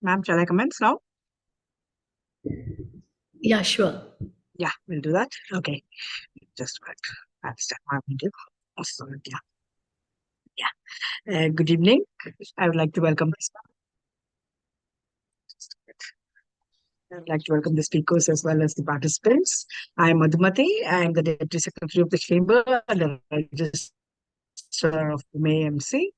Ma'am, shall I commence now? Yeah, sure. Yeah, we'll do that. Okay. Just wait. I'll start my video. So, good evening. I would like to welcome the speakers as well as the participants. I am Madhumati. I am the Deputy Secretary of the Chamber and the Registrar of MAMC.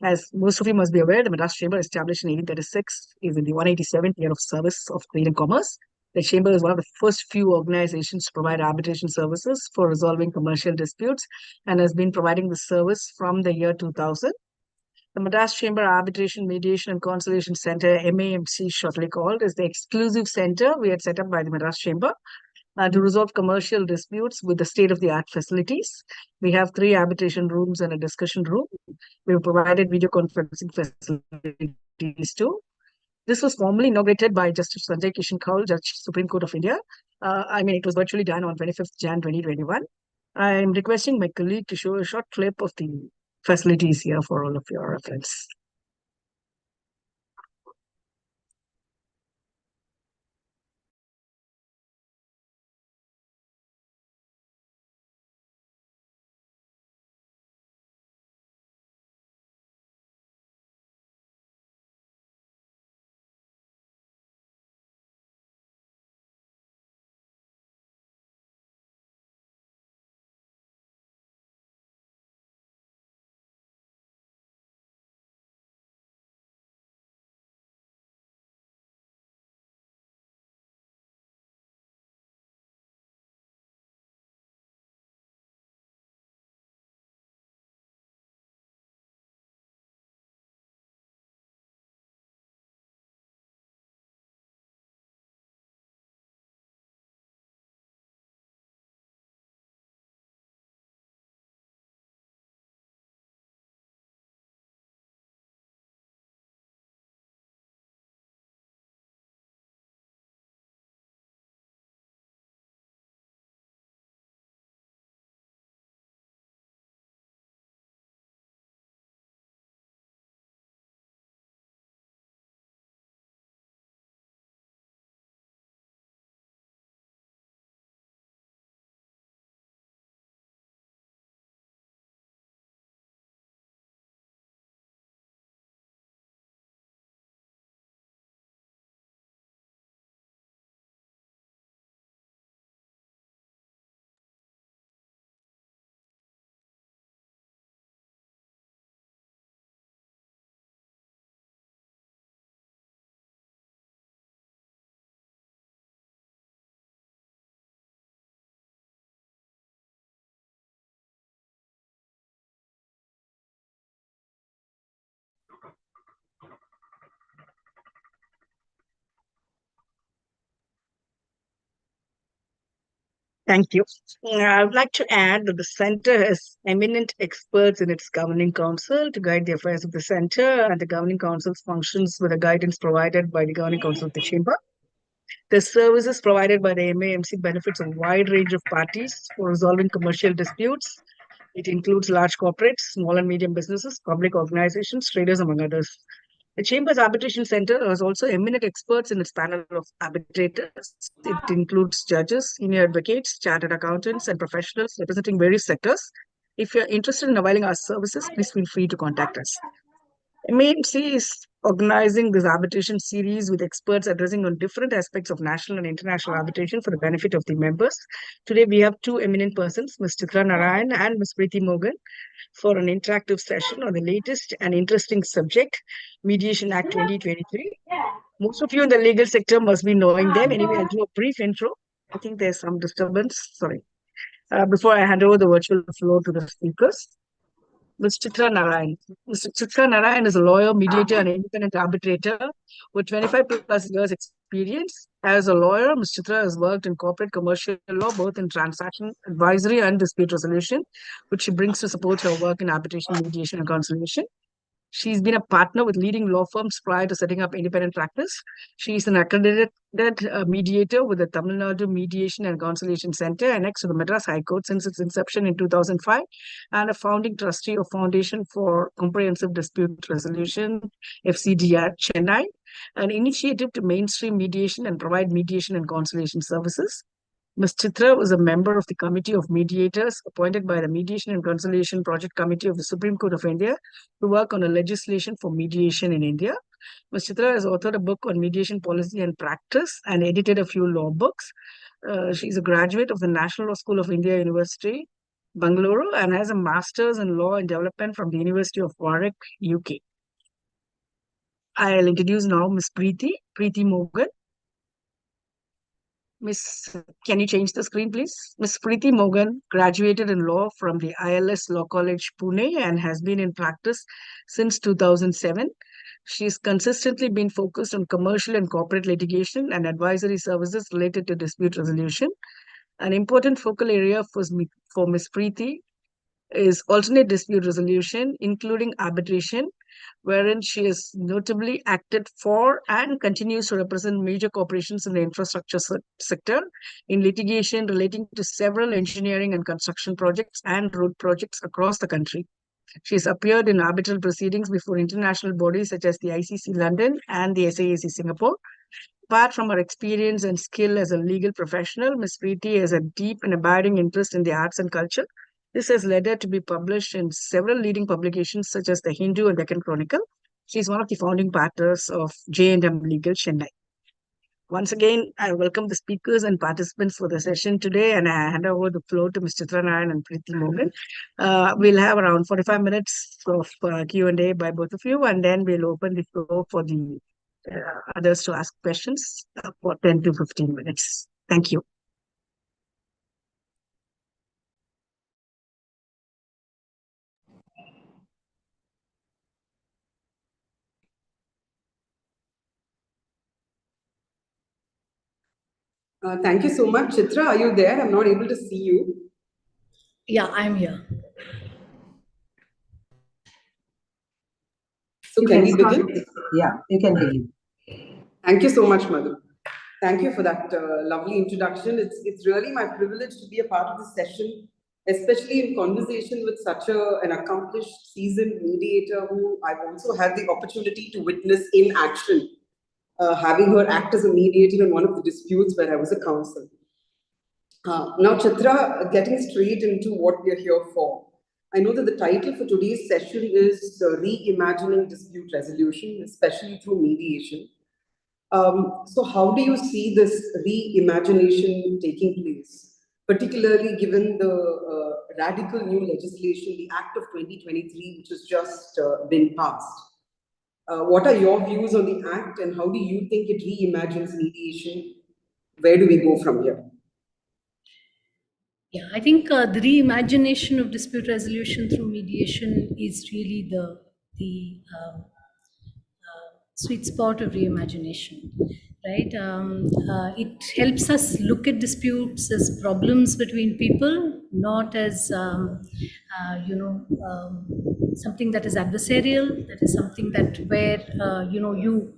As most of you must be aware, the Madras Chamber, established in 1836, is in the 187th year of service of trade and commerce. The Chamber is one of the first few organizations to provide arbitration services for resolving commercial disputes and has been providing the service from the year 2000. The Madras Chamber Arbitration, Mediation and Conciliation Center, MAMC shortly called, is the exclusive center we had set up by the Madras Chamber to resolve commercial disputes with the state-of-the-art facilities. We have 3 arbitration rooms and a discussion room. We have provided video conferencing facilities too. This was formally inaugurated by Justice Sanjay Kishan Kaul, Judge, Supreme Court of India. It was virtually done on 25th Jan 2021. I am requesting my colleague to show a short clip of the facilities here for all of your reference. Thank you. I would like to add that the center has eminent experts in its governing council to guide the affairs of the center, and the governing council's functions with the guidance provided by the governing council of the chamber. The services provided by the MAMC benefits a wide range of parties for resolving commercial disputes. It includes large corporates, small and medium businesses, public organizations, traders, among others. The Chamber's Arbitration Center has also eminent experts in its panel of arbitrators. It includes judges, senior advocates, chartered accountants, and professionals representing various sectors. If you're interested in availing our services, please feel free to contact us. MAMC is organizing this arbitration series with experts addressing on different aspects of national and international arbitration for the benefit of the members. Today, we have 2 eminent persons, Ms. Chitra Narayan and Ms. Preeti Morgan, for an interactive session on the latest and interesting subject, Mediation Act 2023. Most of you in the legal sector must be knowing them. Anyway, I'll do a brief intro. I think there's some disturbance. Sorry. Before I hand over the virtual floor to the speakers. Ms. Chitra Narayan. Ms. Chitra Narayan is a lawyer, mediator, and independent arbitrator with 25 plus years experience. As a lawyer, Ms. Chitra has worked in corporate commercial law, both in transaction advisory and dispute resolution, which she brings to support her work in arbitration, mediation, and conciliation. She's been a partner with leading law firms prior to setting up independent practice. She's an accredited mediator with the Tamil Nadu Mediation and Conciliation Center, annexed to the Madras High Court since its inception in 2005, and a founding trustee of Foundation for Comprehensive Dispute Resolution, FCDR, Chennai. an initiative to mainstream mediation and provide mediation and conciliation services. Ms. Chitra was a member of the Committee of Mediators appointed by the Mediation and Conciliation Project Committee of the Supreme Court of India to work on a legislation for mediation in India. Ms. Chitra has authored a book on mediation policy and practice and edited a few law books. She's a graduate of the National Law School of India University, Bangalore, and has a master's in law and development from the University of Warwick, UK. I'll introduce now Ms. Preeti Morgan. Can you change the screen, please? Ms. Preeti Morgan graduated in law from the ILS Law College, Pune, and has been in practice since 2007. She's consistently been focused on commercial and corporate litigation and advisory services related to dispute resolution. An important focal area for Ms. Preeti is alternate dispute resolution, including arbitration, wherein she has notably acted for and continues to represent major corporations in the infrastructure sector in litigation relating to several engineering and construction projects and road projects across the country. She has appeared in arbitral proceedings before international bodies such as the ICC London and the SAAC Singapore. Apart from her experience and skill as a legal professional, Ms. Preeti has a deep and abiding interest in the arts and culture. This has led her to be published in several leading publications such as the Hindu and Deccan Chronicle. She is one of the founding partners of J&M Legal Chennai. Once again, I welcome the speakers and participants for the session today, and I hand over the floor to Mr. Chitranayan and Preeti Morgan. We'll have around 45 minutes of Q&A by both of you, and then we'll open the floor for the others to ask questions for 10 to 15 minutes. Thank you. Thank you so much. Chitra, are you there? I'm not able to see you. Yeah, I'm here. So can we begin? Yeah, you can begin. Thank you so much, Madhu. Thank you for that lovely introduction. It's really my privilege to be a part of this session, especially in conversation with such an accomplished, seasoned mediator who I've also had the opportunity to witness in action, having her act as a mediator in one of the disputes where I was a counsel. Now, Chitra, getting straight into what we are here for. I know that the title for today's session is Reimagining Dispute Resolution, especially through mediation. So how do you see this reimagination taking place, particularly given the radical new legislation, the Act of 2023, which has just been passed? What are your views on the Act, and how do you think it reimagines mediation? Where do we go from here? Yeah, I think the reimagination of dispute resolution through mediation is really the sweet spot of reimagination, right? It helps us look at disputes as problems between people, not as something that is adversarial. That is something that where you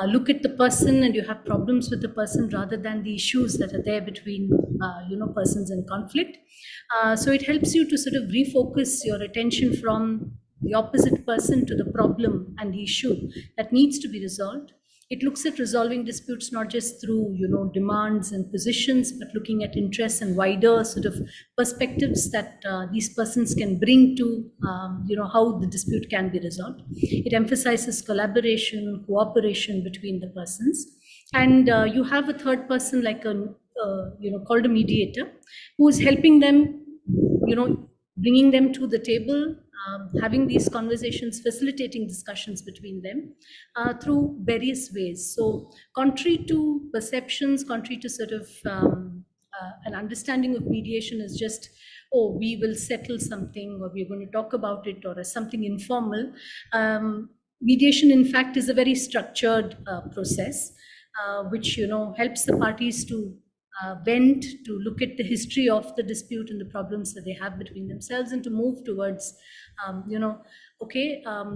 look at the person and you have problems with the person rather than the issues that are there between persons in conflict. So it helps you to sort of refocus your attention from the opposite person to the problem and the issue that needs to be resolved. It looks at resolving disputes not just through demands and positions, but looking at interests and wider sort of perspectives that these persons can bring to how the dispute can be resolved. It emphasizes collaboration, cooperation between the persons, and you have a third person like called a mediator, who is helping them, bringing them to the table, having these conversations, facilitating discussions between them through various ways. So contrary to perceptions, contrary to sort of an understanding of mediation is just, oh, we will settle something, or we're going to talk about it, or as something informal. Mediation, in fact, is a very structured process, which helps the parties to vent, to look at the history of the dispute and the problems that they have between themselves, and to move towards,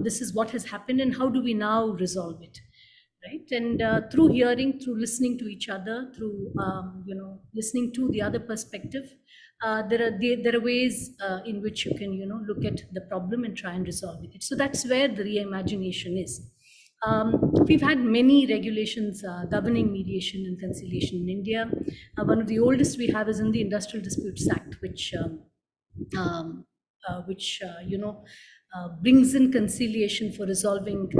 this is what has happened and how do we now resolve it, right? And through hearing, through listening to each other, through listening to the other perspective, there are ways in which you can look at the problem and try and resolve it. So that's where the reimagination is. We've had many regulations governing mediation and conciliation in India. One of the oldest we have is in the Industrial Disputes Act, um, brings in conciliation for resolving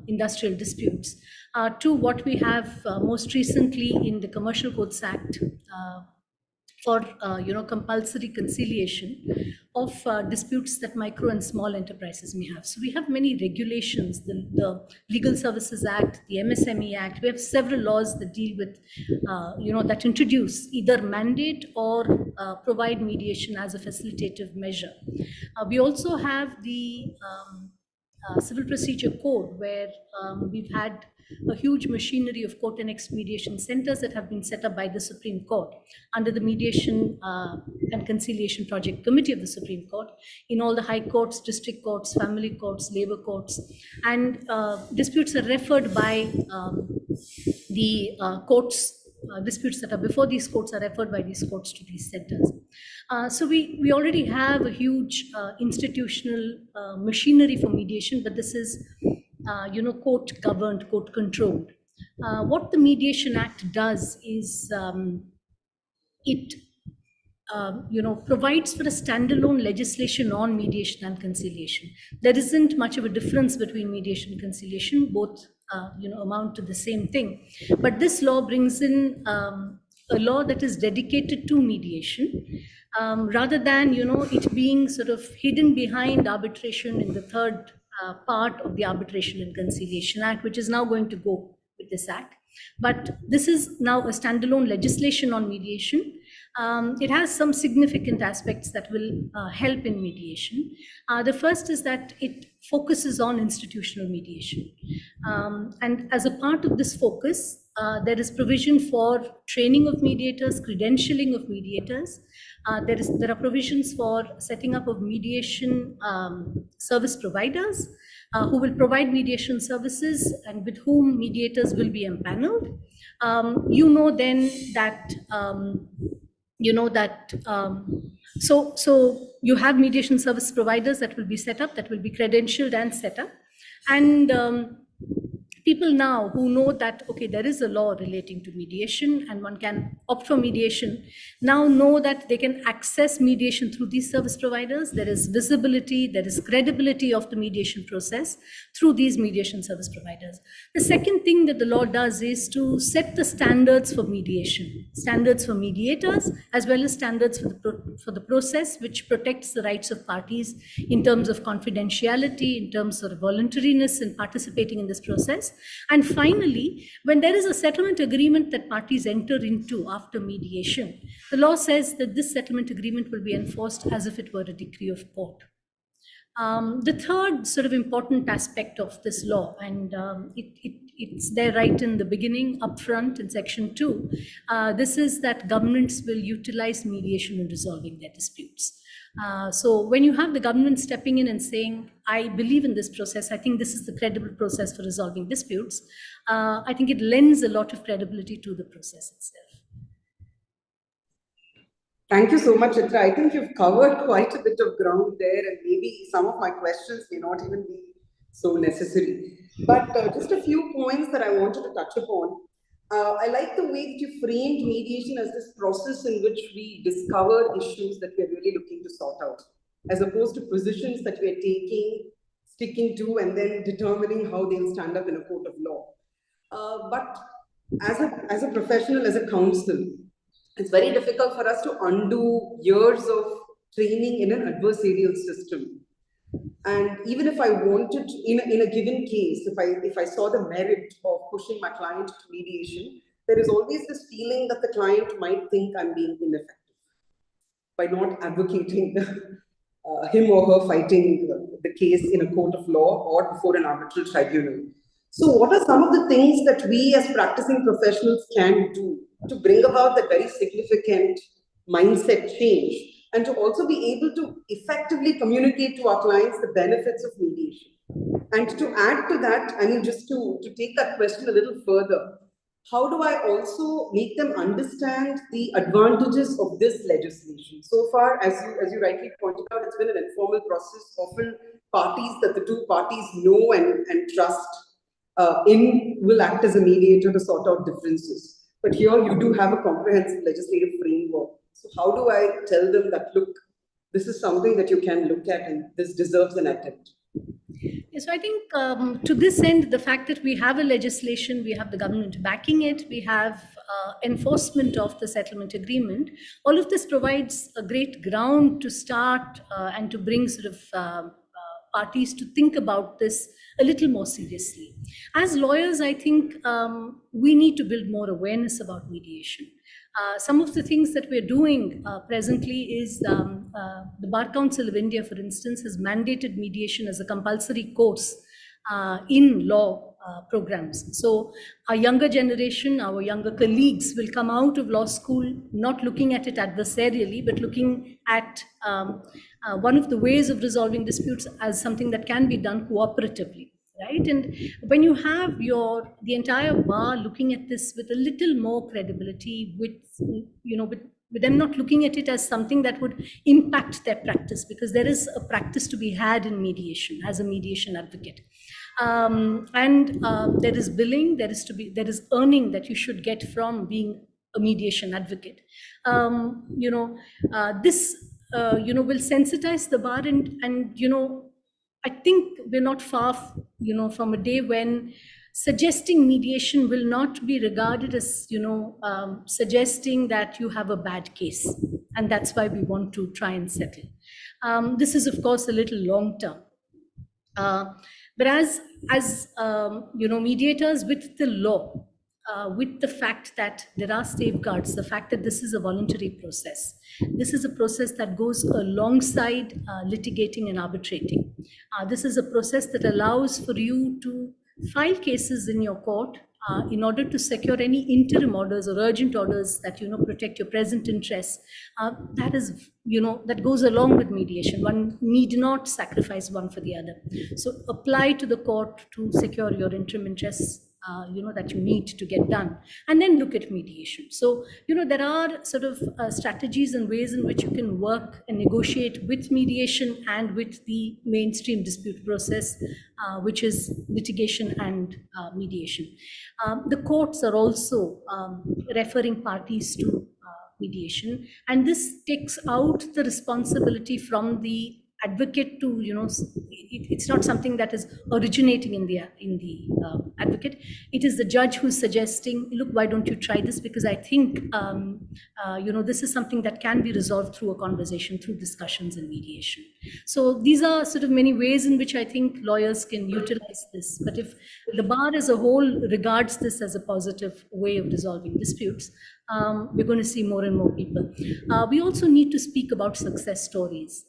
industrial disputes. To what we have most recently in the Commercial Codes Act. For compulsory conciliation of disputes that micro and small enterprises may have. So we have many regulations, the Legal Services Act, the MSME Act. We have several laws that deal with that introduce either mandate or provide mediation as a facilitative measure. We also have the Civil Procedure Code, where we've had a huge machinery of court annexed mediation centers that have been set up by the Supreme Court under the Mediation and Conciliation Project Committee of the Supreme Court in all the high courts, district courts, family courts, labor courts, and disputes are referred by the courts. Disputes that are before these courts are referred by these courts to these centers. So we already have a huge institutional machinery for mediation, but this is court governed, court controlled. What the Mediation Act does is it provides for a standalone legislation on mediation and conciliation. There isn't much of a difference between mediation and conciliation. Both amount to the same thing. But this law brings in a law that is dedicated to mediation, rather than it being sort of hidden behind arbitration in the third part of the Arbitration and Conciliation Act, which is now going to go with this act. But this is now a standalone legislation on mediation. It has some significant aspects that will help in mediation. The first is that it focuses on institutional mediation. And as a part of this focus, there is provision for training of mediators, credentialing of mediators. There are provisions for setting up of mediation service providers who will provide mediation services and with whom mediators will be empaneled. So you have mediation service providers that will be set up, that will be credentialed and set up. And people now who know that, okay, there is a law relating to mediation and one can opt for mediation, now know that they can access mediation through these service providers. There is visibility, there is credibility of the mediation process through these mediation service providers. The second thing that the law does is to set the standards for mediation, standards for mediators, as well as standards for the process, which protects the rights of parties in terms of confidentiality, in terms of voluntariness in participating in this process. And finally, when there is a settlement agreement that parties enter into after mediation, the law says that this settlement agreement will be enforced as if it were a decree of court. The third sort of important aspect of this law, and it's there right in the beginning, upfront in Section 2, this is that governments will utilize mediation in resolving their disputes. So when you have the government stepping in and saying, I believe in this process, I think this is the credible process for resolving disputes, I think it lends a lot of credibility to the process itself. Thank you so much, Chitra. I think you've covered quite a bit of ground there, and maybe some of my questions may not even be so necessary. But just a few points that I wanted to touch upon. I like the way that you framed mediation as this process in which we discover issues that we're really looking to sort out, as opposed to positions that we're taking, sticking to, and then determining how they'll stand up in a court of law. But as a professional, as a counsel, it's very difficult for us to undo years of training in an adversarial system. And even if I wanted, in a given case, if I saw the merit of pushing my client to mediation, there is always this feeling that the client might think I'm being ineffective by not advocating him or her fighting the case in a court of law or before an arbitral tribunal. So what are some of the things that we as practicing professionals can do to bring about that very significant mindset change, and to also be able to effectively communicate to our clients the benefits of mediation? And to add to that, I mean, just to take that question a little further, how do I also make them understand the advantages of this legislation? So far, as you rightly pointed out, it's been an informal process, often parties that the two parties know and trust will act as a mediator to sort out differences. But here you do have a comprehensive legislative framework. So how do I tell them that, look, this is something that you can look at and this deserves an attempt? Yeah, so I think to this end, the fact that we have a legislation, we have the government backing it, we have enforcement of the settlement agreement, all of this provides a great ground to start and to bring sort of parties to think about this a little more seriously. As lawyers, I think we need to build more awareness about mediation. Some of the things that we're doing presently is the Bar Council of India, for instance, has mandated mediation as a compulsory course in law programs. So our younger generation, our younger colleagues will come out of law school not looking at it adversarially, but looking at one of the ways of resolving disputes as something that can be done cooperatively. Right, and when you have the entire bar looking at this with a little more credibility, with them not looking at it as something that would impact their practice, because there is a practice to be had in mediation as a mediation advocate, and there is billing, there is earning that you should get from being a mediation advocate. This will sensitize the bar, and I think we're not far, from a day when suggesting mediation will not be regarded as, suggesting that you have a bad case, and that's why we want to try and settle. This is, of course, a little long term. But as mediators with the law, with the fact that there are safeguards, the fact that this is a voluntary process. This is a process that goes alongside litigating and arbitrating. This is a process that allows for you to file cases in your court in order to secure any interim orders or urgent orders that protect your present interests. That goes along with mediation. One need not sacrifice one for the other. So apply to the court to secure your interim interests that you need to get done, and then look at mediation. So there are sort of strategies and ways in which you can work and negotiate with mediation and with the mainstream dispute process, which is litigation and mediation. The courts are also referring parties to mediation, and this takes out the responsibility from the advocate to, it's not something that is originating in the advocate. It is the judge who's suggesting, look, why don't you try this? Because I think, this is something that can be resolved through a conversation, through discussions and mediation. So these are sort of many ways in which I think lawyers can utilize this. But if the bar as a whole regards this as a positive way of resolving disputes, we're going to see more and more people. We also need to speak about success stories.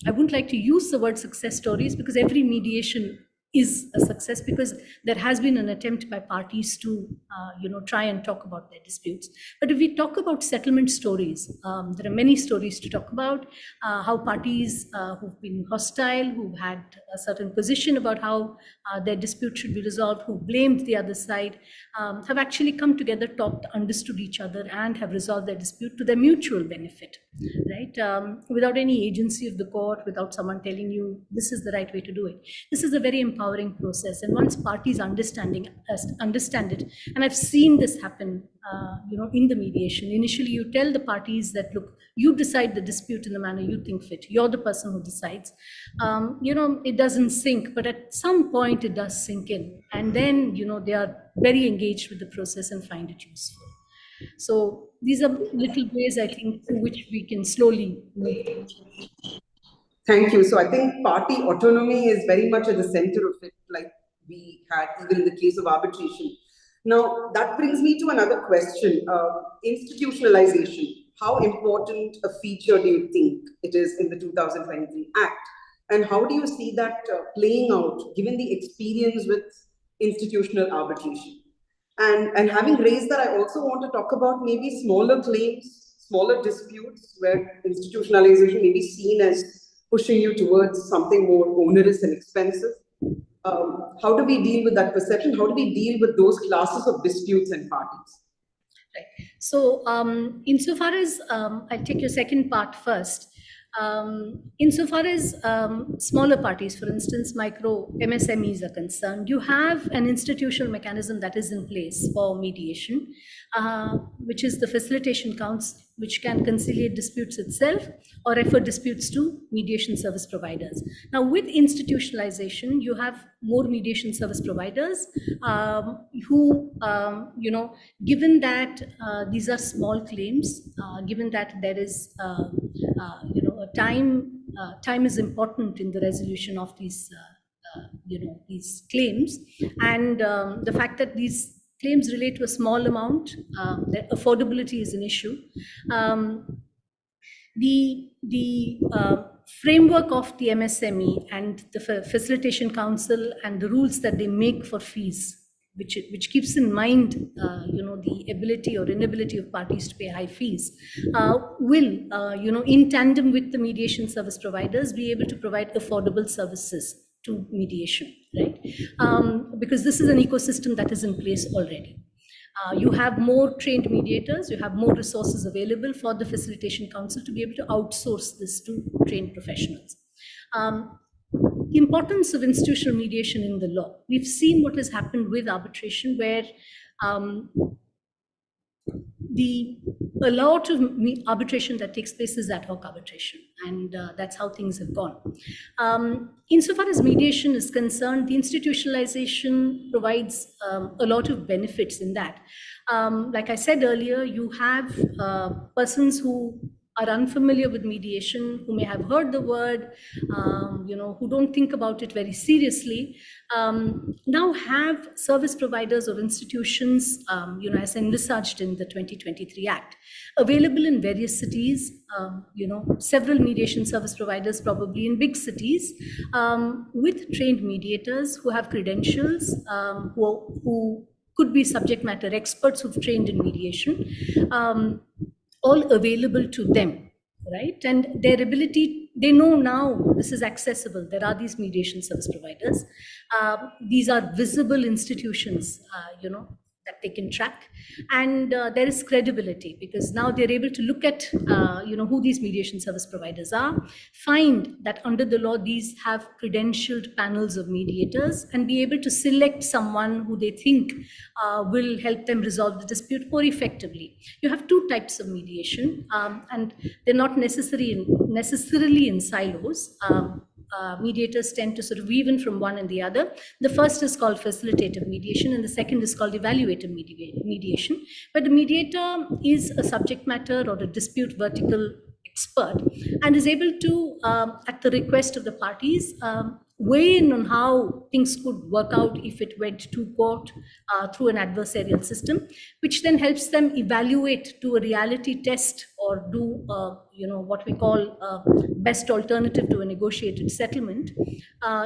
I wouldn't like to use the word success stories, because every mediation is a success, because there has been an attempt by parties to try and talk about their disputes. But if we talk about settlement stories, there are many stories to talk about, how parties who've been hostile, who've had a certain position about how their dispute should be resolved, who blamed the other side, have actually come together, talked, understood each other, and have resolved their dispute to their mutual benefit, right? Without any agency of the court, without someone telling you this is the right way to do it. This is a very empowering process, and once parties understand it, and I've seen this happen, in the mediation. Initially, you tell the parties that, look, you decide the dispute in the manner you think fit. You're the person who decides. It doesn't sink, but at some point it does sink in, and then they are very engaged with the process and find it useful. So these are little ways, I think, through which we can slowly move. Thank you. So I think party autonomy is very much at the center of it, like we had even in the case of arbitration. Now, that brings me to another question. Institutionalization. How important a feature do you think it is in the 2023 Act? And how do you see that playing out, given the experience with institutional arbitration? And having raised that, I also want to talk about maybe smaller claims, smaller disputes, where institutionalization may be seen as pushing you towards something more onerous and expensive. How do we deal with that perception? How do we deal with those classes of disputes and parties? Right. So insofar as, I'll take your second part first. Insofar as smaller parties, for instance, micro MSMEs are concerned, you have an institutional mechanism that is in place for mediation, which is the Facilitation Council, which can conciliate disputes itself or refer disputes to mediation service providers. Now, with institutionalization, you have more mediation service providers who, given that these are small claims, given that there is, time is important in the resolution of these, these claims, and the fact that these claims relate to a small amount, that affordability is an issue. The framework of the MSME and the Facilitation Council and the rules that they make for fees, which keeps in mind, the ability or inability of parties to pay high fees, will, in tandem with the mediation service providers, be able to provide affordable services to mediation, right? Because this is an ecosystem that is in place already. You have more trained mediators, you have more resources available for the Facilitation Council to be able to outsource this to trained professionals. Importance of institutional mediation in the law. We've seen what has happened with arbitration, where a lot of arbitration that takes place is ad hoc arbitration, and that's how things have gone. Insofar as mediation is concerned, the institutionalization provides a lot of benefits in that. Like I said earlier, you have persons who are unfamiliar with mediation, who may have heard the word, who don't think about it very seriously, now have service providers or institutions, as envisaged in the 2023 Act, available in various cities, several mediation service providers probably in big cities, with trained mediators who have credentials, who could be subject matter experts who've trained in mediation, all available to them, right? And their ability, they know now this is accessible. There are these mediation service providers. These are visible institutions, that they can track. And there is credibility, because now they're able to look at, who these mediation service providers are, find that under the law, these have credentialed panels of mediators, and be able to select someone who they think will help them resolve the dispute more effectively. You have two types of mediation, and they're not necessarily in silos. Mediators tend to sort of weave in from one and the other. The first is called facilitative mediation, and the second is called evaluative mediation. But the mediator is a subject matter or a dispute vertical expert, and is able to, at the request of the parties, weigh in on how things could work out if it went to court through an adversarial system, which then helps them evaluate, do a reality test, or do what we call best alternative to a negotiated settlement.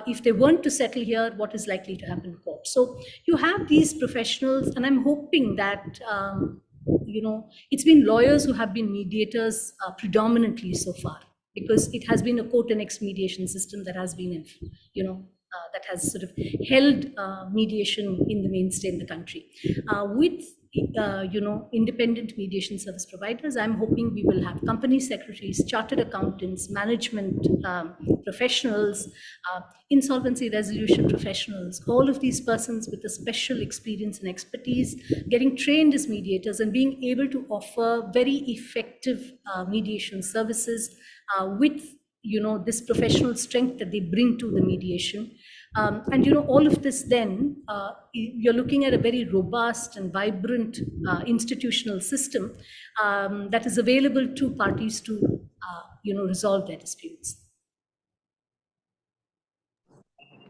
If they weren't to settle here, what is likely to happen in court? So you have these professionals, and I'm hoping that it's been lawyers who have been mediators predominantly so far, because it has been a court annex mediation system that has been, that has sort of held mediation in the mainstay in the country. With independent mediation service providers, I'm hoping we will have company secretaries, chartered accountants, management professionals, insolvency resolution professionals, all of these persons with a special experience and expertise, getting trained as mediators and being able to offer very effective mediation services with this professional strength that they bring to the mediation. And all of this, then you're looking at a very robust and vibrant institutional system that is available to parties to resolve their disputes.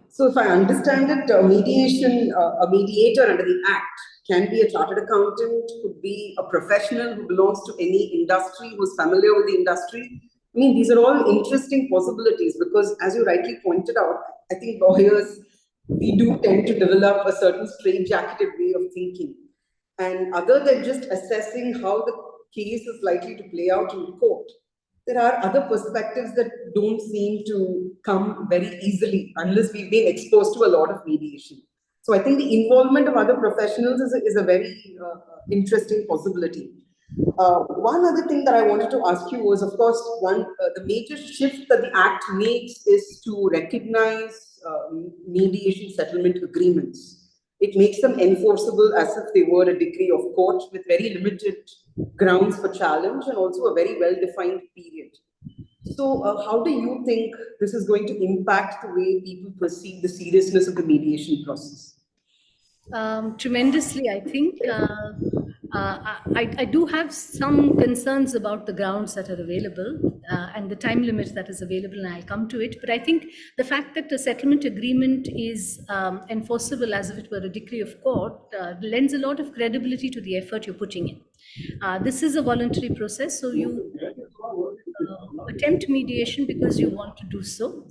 So if I understand it, mediation, a mediator under the Act can be a chartered accountant, could be a professional who belongs to any industry, who's familiar with the industry. I mean, these are all interesting possibilities, because as you rightly pointed out, I think lawyers, we do tend to develop a certain straitjacketed way of thinking. And other than just assessing how the case is likely to play out in court, there are other perspectives that don't seem to come very easily unless we've been exposed to a lot of mediation. So I think the involvement of other professionals is a very interesting possibility. One other thing that I wanted to ask you was, of course, the major shift that the Act makes is to recognize mediation settlement agreements. It makes them enforceable as if they were a decree of court with very limited grounds for challenge and also a very well-defined period. So, how do you think this is going to impact the way people perceive the seriousness of the mediation process? Tremendously, I think. I do have some concerns about the grounds that are available and the time limit that is available, and I'll come to it. But I think the fact that the settlement agreement is enforceable as if it were a decree of court lends a lot of credibility to the effort you're putting in. This is a voluntary process, so you attempt mediation because you want to do so.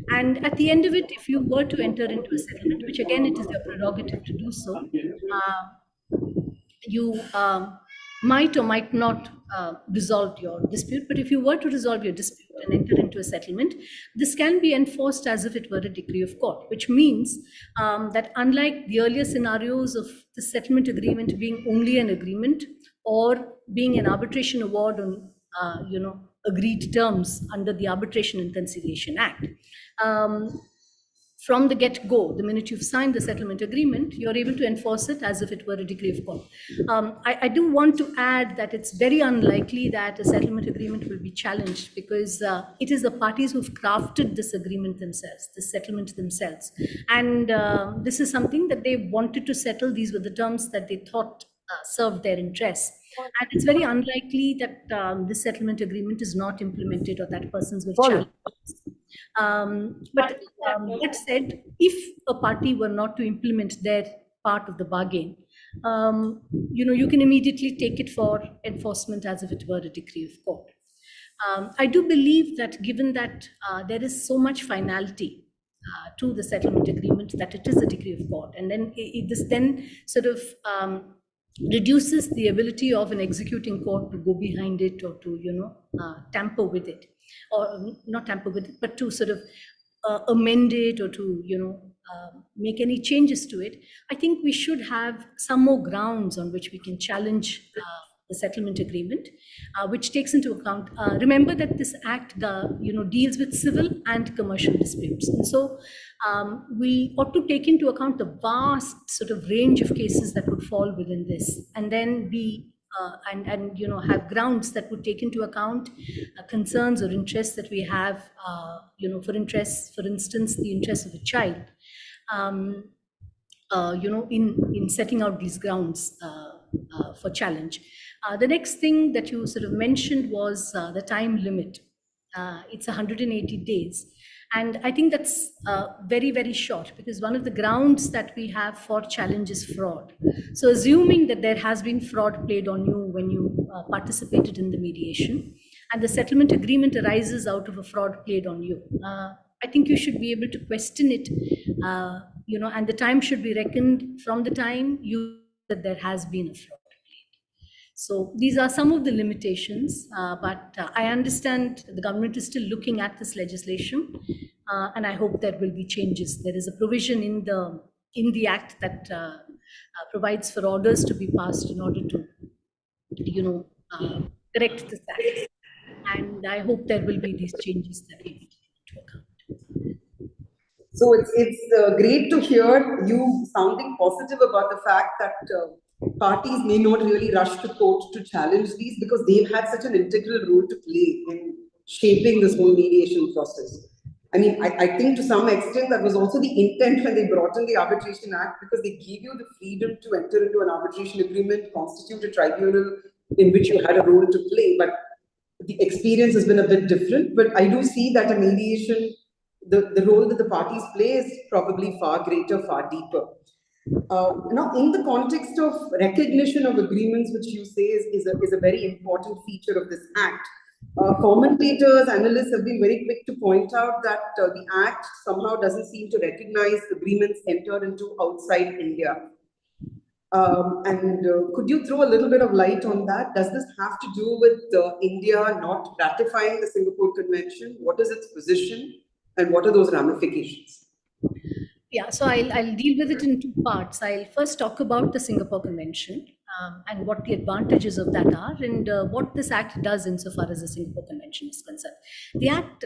And at the end of it, if you were to enter into a settlement, which again, it is your prerogative to do so, you might or might not resolve your dispute. But if you were to resolve your dispute and enter into a settlement, this can be enforced as if it were a decree of court, which means that unlike the earlier scenarios of the settlement agreement being only an agreement or being an arbitration award on agreed terms under the Arbitration and Conciliation Act, from the get-go, the minute you've signed the settlement agreement, you're able to enforce it as if it were a decree of court. I do want to add that it's very unlikely that a settlement agreement will be challenged because it is the parties who've crafted this agreement themselves, this settlement themselves. And this is something that they wanted to settle. These were the terms that they thought served their interests. And it's very unlikely that this settlement agreement is not implemented or that persons will challenge this. But that said, if a party were not to implement their part of the bargain, you can immediately take it for enforcement as if it were a decree of court. I do believe that given that there is so much finality to the settlement agreement that it is a decree of court, and then this then sort of reduces the ability of an executing court to go behind it or to tamper with it, or not tamper with it, but to sort of amend it or to make any changes to it. I think we should have some more grounds on which we can challenge the settlement agreement, which takes into account, remember that this act deals with civil and commercial disputes. And so we ought to take into account the vast sort of range of cases that would fall within this, and then be have grounds that would take into account concerns or interests that we have, for instance, the interests of a child, in setting out these grounds for challenge. The next thing that you sort of mentioned was the time limit. It's 180 days. And I think that's very, very short, because one of the grounds that we have for challenge is fraud. So assuming that there has been fraud played on you when you participated in the mediation, and the settlement agreement arises out of a fraud played on you, I think you should be able to question it, and the time should be reckoned from the time that there has been a fraud. So these are some of the limitations, but I understand the government is still looking at this legislation, and I hope there will be changes. There is a provision in the act that provides for orders to be passed in order to, correct this act. And I hope there will be these changes that we need to take into account. So it's great to hear you sounding positive about the fact that parties may not really rush to court to challenge these, because they've had such an integral role to play in shaping this whole mediation process. I mean, I think to some extent that was also the intent when they brought in the Arbitration Act, because they give you the freedom to enter into an arbitration agreement, constitute a tribunal in which you had a role to play. But the experience has been a bit different. But I do see that a mediation, the role that the parties play is probably far greater, far deeper. Now, in the context of recognition of agreements, which you say is a very important feature of this act, commentators, analysts have been very quick to point out that the act somehow doesn't seem to recognize agreements entered into outside India. Could you throw a little bit of light on that? Does this have to do with India not ratifying the Singapore Convention? What is its position, and what are those ramifications? Yeah, so I'll deal with it in two parts. I'll first talk about the Singapore Convention and what the advantages of that are, and what this act does insofar as the Singapore Convention is concerned.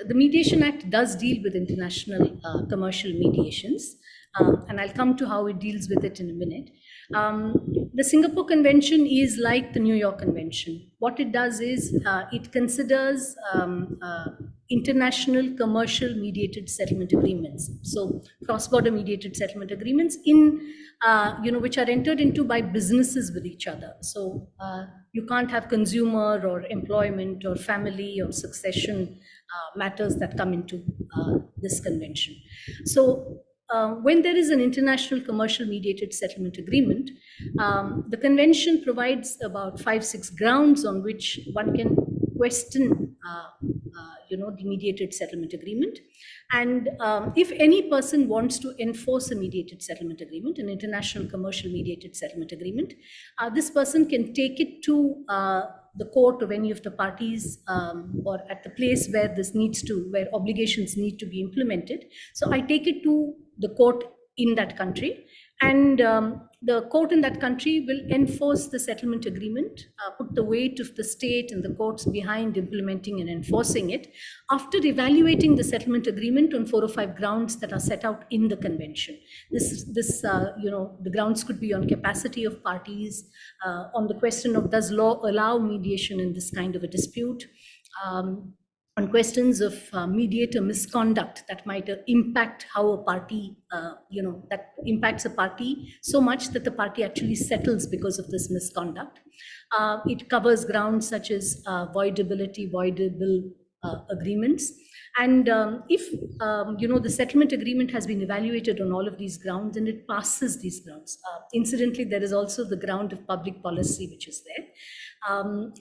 The Mediation Act does deal with international commercial mediations, and I'll come to how it deals with it in a minute. The Singapore Convention is like the New York Convention. What it does is it considers international commercial mediated settlement agreements. So cross-border mediated settlement agreements which are entered into by businesses with each other. So you can't have consumer or employment or family or succession matters that come into this convention. So when there is an international commercial mediated settlement agreement, the convention provides about 5-6 grounds on which one can question the mediated settlement agreement. And if any person wants to enforce a mediated settlement agreement, an international commercial mediated settlement agreement, this person can take it to the court of any of the parties, or at the place where where obligations need to be implemented. So I take it to the court in that country, and the court in that country will enforce the settlement agreement, put the weight of the state and the courts behind implementing and enforcing it, after evaluating the settlement agreement on 4 or 5 grounds that are set out in the convention. The grounds could be on capacity of parties, on the question of does law allow mediation in this kind of a dispute, on questions of mediator misconduct that might impact how a party, that impacts a party so much that the party actually settles because of this misconduct. It covers grounds such as voidable agreements. And if the settlement agreement has been evaluated on all of these grounds and it passes these grounds, incidentally, there is also the ground of public policy which is there.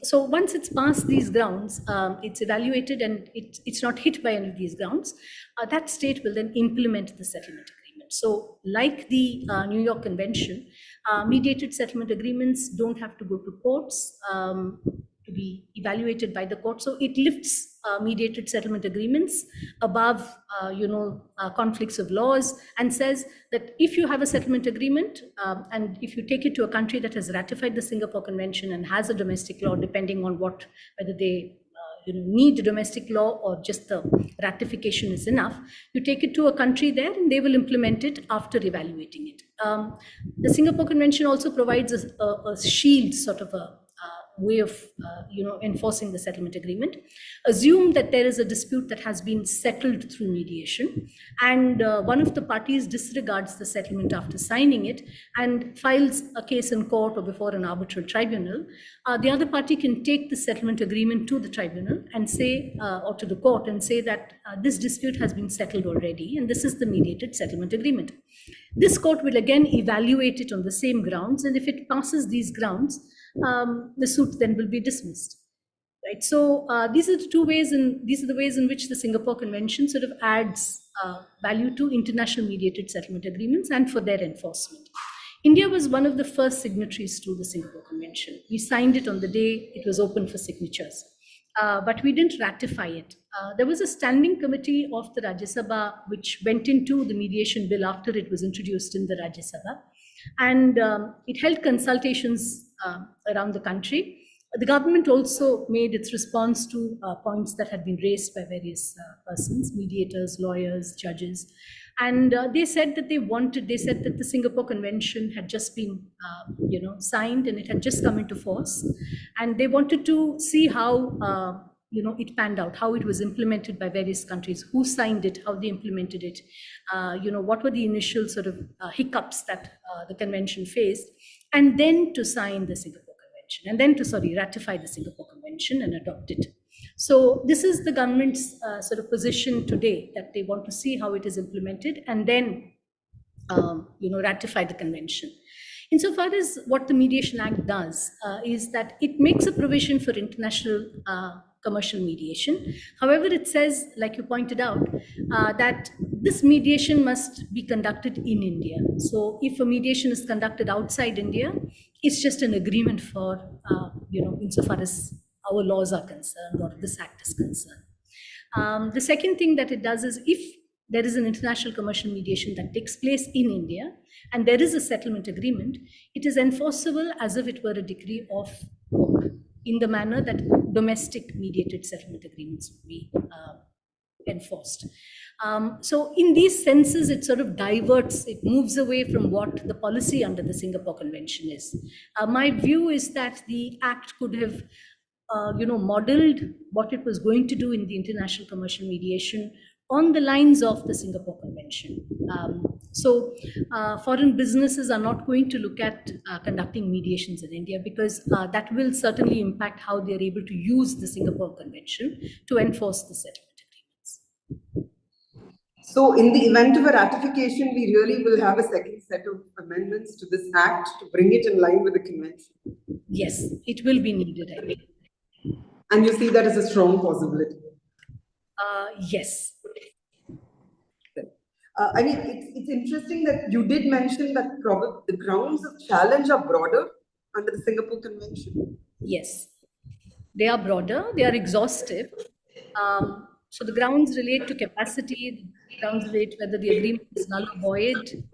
So once it's passed these grounds, it's evaluated and it's not hit by any of these grounds, that state will then implement the settlement agreement. So like the New York Convention, mediated settlement agreements don't have to go to courts to be evaluated by the court. So it lifts mediated settlement agreements above conflicts of laws, and says that if you have a settlement agreement and if you take it to a country that has ratified the Singapore Convention and has a domestic law, depending on whether they need a domestic law or just the ratification is enough, you take it to a country there and they will implement it after evaluating it. The Singapore Convention also provides a shield, sort of a way of enforcing the settlement agreement. Assume that there is a dispute that has been settled through mediation, and one of the parties disregards the settlement after signing it and files a case in court or before an arbitral tribunal. The other party can take the settlement agreement to the tribunal and say, or to the court, and say that this dispute has been settled already and this is the mediated settlement agreement. This court will again evaluate it on the same grounds, and if it passes these grounds, the suit then will be dismissed. Right. So these are the ways in which the Singapore Convention sort of adds value to international mediated settlement agreements and for their enforcement. India was one of the first signatories to the Singapore Convention. We signed it on the day it was open for signatures, but we didn't ratify it. There was a standing committee of the Rajya Sabha which went into the mediation bill after it was introduced in the Rajya Sabha, and it held consultations around the country. The government also made its response to points that had been raised by various persons, mediators, lawyers, judges. And they said that the Singapore Convention had just been, signed, and it had just come into force. And they wanted to see how, it panned out, how it was implemented by various countries, who signed it, how they implemented it, what were the initial sort of hiccups that the convention faced, and then to sign the Singapore Convention, and then to, ratify the Singapore Convention and adopt it. So this is the government's sort of position today, that they want to see how it is implemented and then, ratify the convention. Insofar as what the Mediation Act does is that it makes a provision for international commercial mediation. However, it says, like you pointed out, that this mediation must be conducted in India. So if a mediation is conducted outside India, it's just an agreement for, insofar as our laws are concerned or this act is concerned. The second thing that it does is, if there is an international commercial mediation that takes place in India, and there is a settlement agreement, it is enforceable as if it were a decree of court, in the manner that domestic mediated settlement agreements would be enforced. So in these senses, it sort of diverts, it moves away from what the policy under the Singapore Convention is. My view is that the Act could have modeled what it was going to do in the international commercial mediation on the lines of the Singapore Convention. So foreign businesses are not going to look at conducting mediations in India, because that will certainly impact how they're able to use the Singapore Convention to enforce the settlement agreements. So in the event of a ratification, we really will have a second set of amendments to this Act to bring it in line with the convention. Yes, it will be needed, I think. And you see that as a strong possibility. Yes. I mean, it's interesting that you did mention that the grounds of challenge are broader under the Singapore Convention. Yes, they are broader, they are exhaustive. So the grounds relate to capacity, the grounds relate whether the agreement is null or void.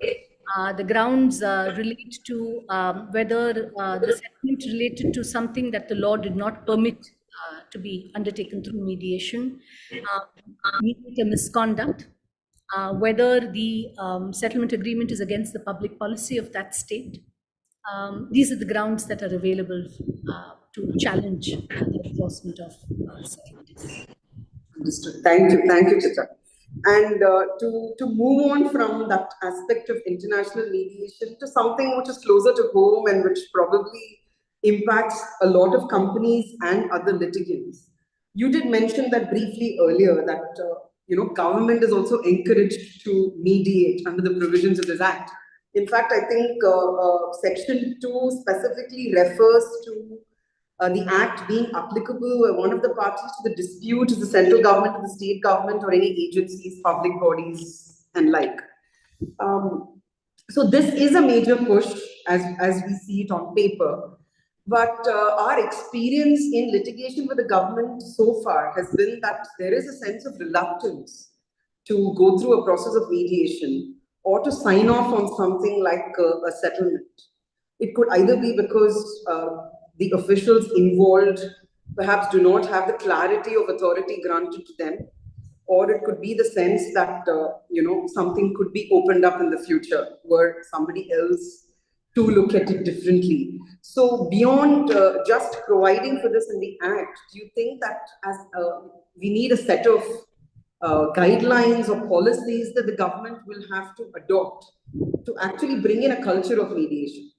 The grounds relate to whether the settlement related to something that the law did not permit to be undertaken through mediation, mediate a misconduct, whether the settlement agreement is against the public policy of that state. These are the grounds that are available to challenge the enforcement of settlement agreement. Understood. Thank you, Chitra. And to move on from that aspect of international mediation to something which is closer to home and which probably impacts a lot of companies and other litigants. You did mention that briefly earlier that government is also encouraged to mediate under the provisions of this Act. In fact, I think Section 2 specifically refers to the Act being applicable where one of the parties to the dispute is the central government, or the state government, or any agencies, public bodies, and like. So this is a major push as we see it on paper. But our experience in litigation with the government so far has been that there is a sense of reluctance to go through a process of mediation or to sign off on something like a settlement. It could either be because the officials involved perhaps do not have the clarity of authority granted to them, or it could be the sense that something could be opened up in the future were somebody else to look at it differently. So beyond just providing for this in the Act, do you think that as we need a set of guidelines or policies that the government will have to adopt to actually bring in a culture of mediation?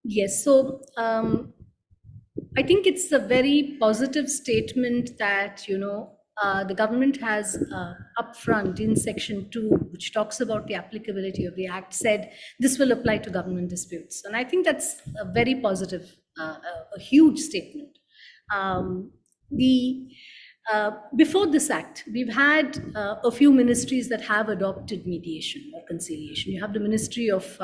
Yes, so I think it's a very positive statement that the government has upfront in Section 2, which talks about the applicability of the Act, said this will apply to government disputes, and I think that's a very positive, a huge statement. Before this Act, we've had a few ministries that have adopted mediation or conciliation. You have the Ministry of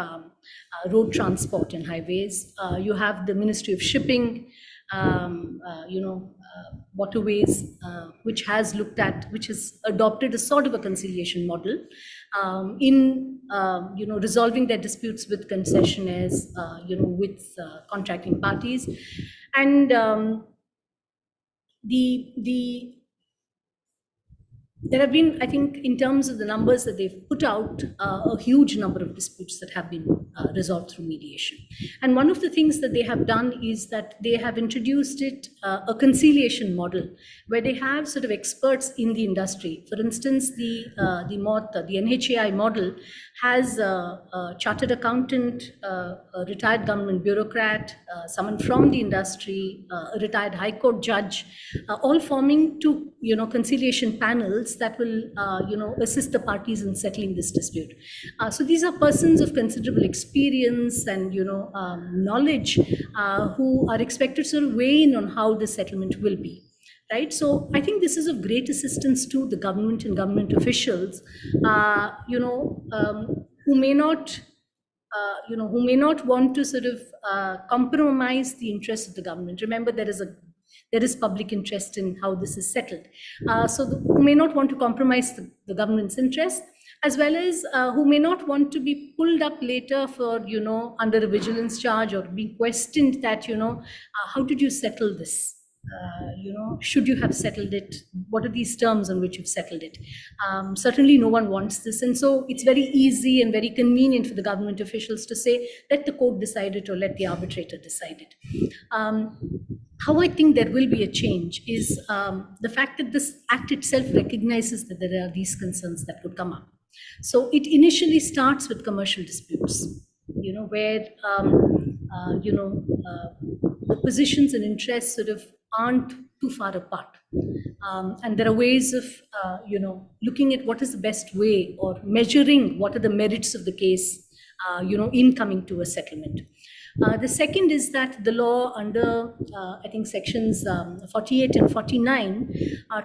Road Transport and Highways. You have the Ministry of Shipping, waterways, which has adopted a sort of a conciliation model in resolving their disputes with concessionaires, with contracting parties, and there have been, I think, in terms of the numbers that they've put out, a huge number of disputes that have been resolved through mediation. And one of the things that they have done is that they have introduced a conciliation model, where they have sort of experts in the industry. For instance, the NHAI model has a chartered accountant, a retired government bureaucrat, someone from the industry, a retired high court judge, all forming two conciliation panels that will assist the parties in settling this dispute. So these are persons of considerable experience and knowledge who are expected to sort of weigh in on how the settlement will be. Right, so I think this is of great assistance to the government and government officials, who may not want to sort of compromise the interests of the government. Remember, there there is public interest in how this is settled. Who may not want to compromise the government's interest, as well as who may not want to be pulled up later for, under a vigilance charge or being questioned that, how did you settle this? Should you have settled it? What are these terms on which you've settled it? Certainly no one wants this. And so it's very easy and very convenient for the government officials to say, let the court decide it or let the arbitrator decide it. How I think there will be a change is the fact that this act itself recognizes that there are these concerns that would come up. So it initially starts with commercial disputes, where, the positions and interests sort of aren't too far apart. And there are ways of, looking at what is the best way or measuring what are the merits of the case, in coming to a settlement. The second is that the law under, I think, sections 48 and 49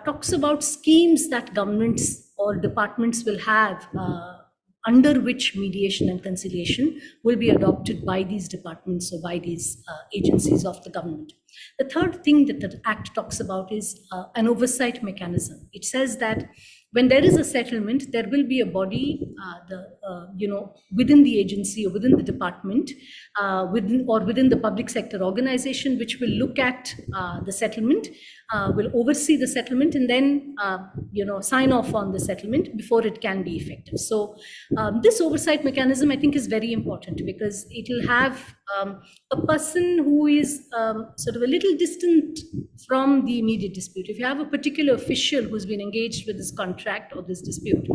talks about schemes that governments or departments will have under which mediation and conciliation will be adopted by these departments or by these agencies of the government. The third thing that the Act talks about is an oversight mechanism. It says that when there is a settlement, there will be a body, within the agency or within the department, within the public sector organization, which will look at the settlement, will oversee the settlement, and then sign off on the settlement before it can be effective. So this oversight mechanism, I think, is very important because it will have a person who is sort of a little distant from the immediate dispute. If you have a particular official who's been engaged with this contract or this dispute,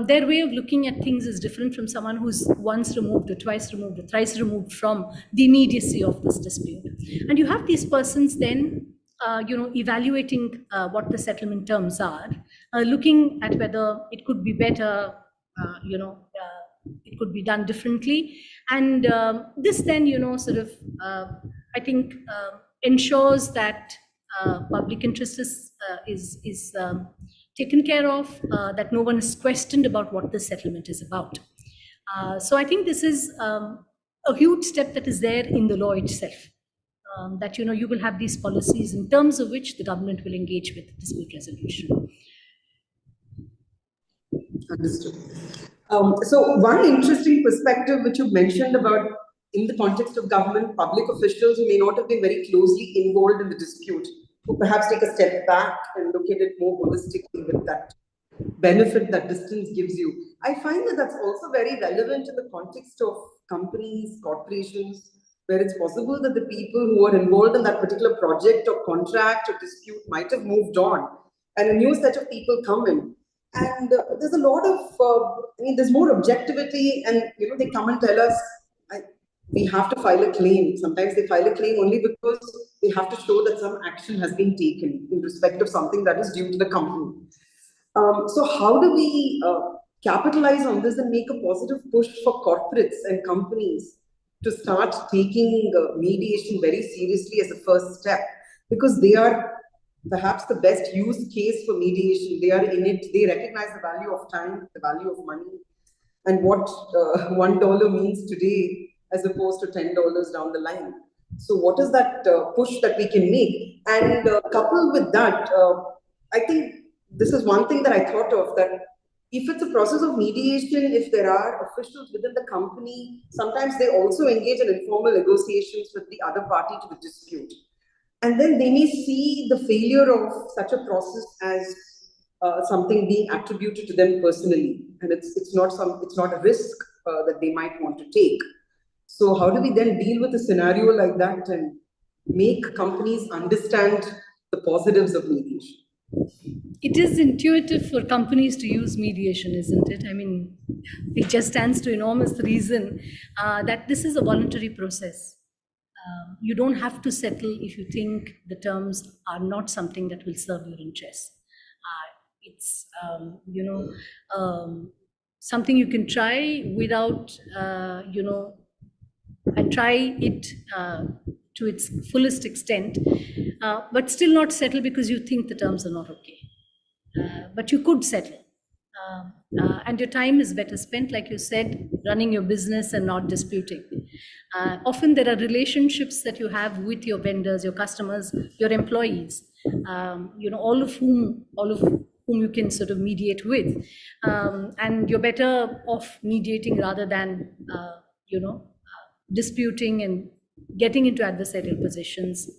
their way of looking at things is different from someone who's once removed or twice removed or thrice removed from the immediacy of this dispute. And you have these persons then evaluating what the settlement terms are, looking at whether it could be better, it could be done differently. And this then, I think, ensures that public interest is taken care of, that no one is questioned about what the settlement is about. So I think this is a huge step that is there in the law itself. That you will have these policies in terms of which the government will engage with dispute resolution. Understood. So one interesting perspective which you mentioned about in the context of government, public officials who may not have been very closely involved in the dispute, who perhaps take a step back and look at it more holistically with that benefit that distance gives you. I find that that's also very relevant in the context of companies, corporations, where it's possible that the people who are involved in that particular project or contract or dispute might have moved on, and a new set of people come in. And there's a lot of, there's more objectivity, and they come and tell us, we have to file a claim. Sometimes they file a claim only because they have to show that some action has been taken in respect of something that is due to the company. So how do we capitalize on this and make a positive push for corporates and companies to start taking mediation very seriously as a first step? Because they are perhaps the best use case for mediation. They are in it, they recognize the value of time, the value of money, and what $1 means today as opposed to $10 down the line. So what is that push that we can make? And coupled with that, I think this is one thing that I thought of, that if it's a process of mediation, if there are officials within the company, sometimes they also engage in informal negotiations with the other party to the dispute. And then they may see the failure of such a process as something being attributed to them personally. And it's not a risk that they might want to take. So how do we then deal with a scenario like that and make companies understand the positives of mediation? It is intuitive for companies to use mediation, isn't it? I mean, it just stands to enormous reason that this is a voluntary process. You don't have to settle if you think the terms are not something that will serve your interests. It's, something you can try without, and try it to its fullest extent, but still not settle because you think the terms are not okay. But you could settle. And your time is better spent, like you said, running your business and not disputing. Often there are relationships that you have with your vendors, your customers, your employees, all of whom you can sort of mediate with, and you're better off mediating rather than disputing and getting into adversarial positions.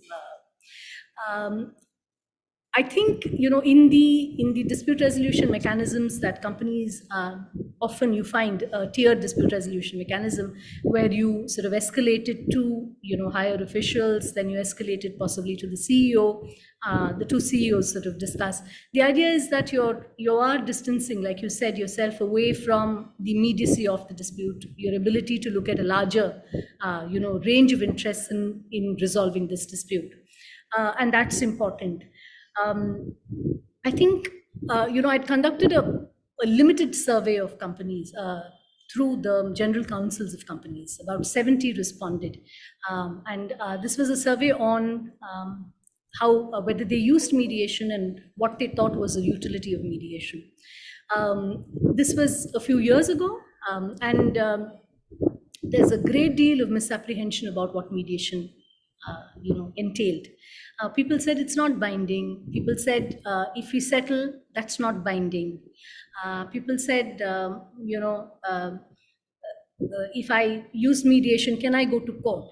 I think in the dispute resolution mechanisms that companies often you find a tiered dispute resolution mechanism where you sort of escalate it to higher officials, then you escalate it possibly to the CEO. The two CEOs sort of discuss. The idea is that you are distancing, like you said, yourself away from the immediacy of the dispute, your ability to look at a larger range of interests in resolving this dispute, and that's important. I think, I'd conducted a limited survey of companies through the general councils of companies. About 70 responded. And this was a survey on how whether they used mediation and what they thought was the utility of mediation. This was a few years ago, and there's a great deal of misapprehension about what mediation entailed. People said it's not binding. People said if we settle, that's not binding. People said, if I use mediation, can I go to court?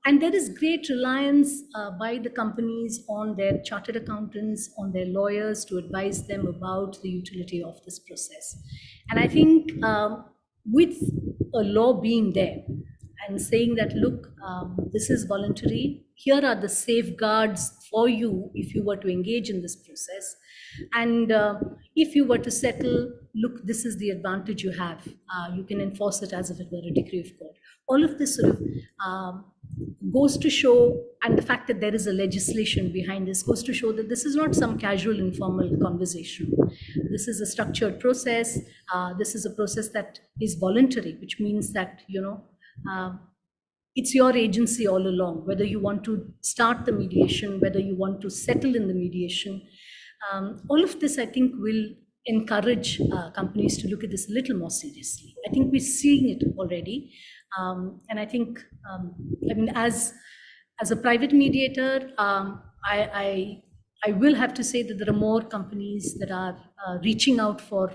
And there is great reliance by the companies on their chartered accountants, on their lawyers to advise them about the utility of this process. And I think with a law being there and saying that, look, this is voluntary, here are the safeguards for you if you were to engage in this process. And if you were to settle, look, this is the advantage you have. You can enforce it as if it were a decree of court. All of this sort of goes to show, and the fact that there is a legislation behind this goes to show that this is not some casual, informal conversation. This is a structured process. This is a process that is voluntary, which means that, it's your agency all along, whether you want to start the mediation, whether you want to settle in the mediation. All of this, I think, will encourage companies to look at this a little more seriously. I think we're seeing it already. And I think, as a private mediator, I will have to say that there are more companies that are reaching out for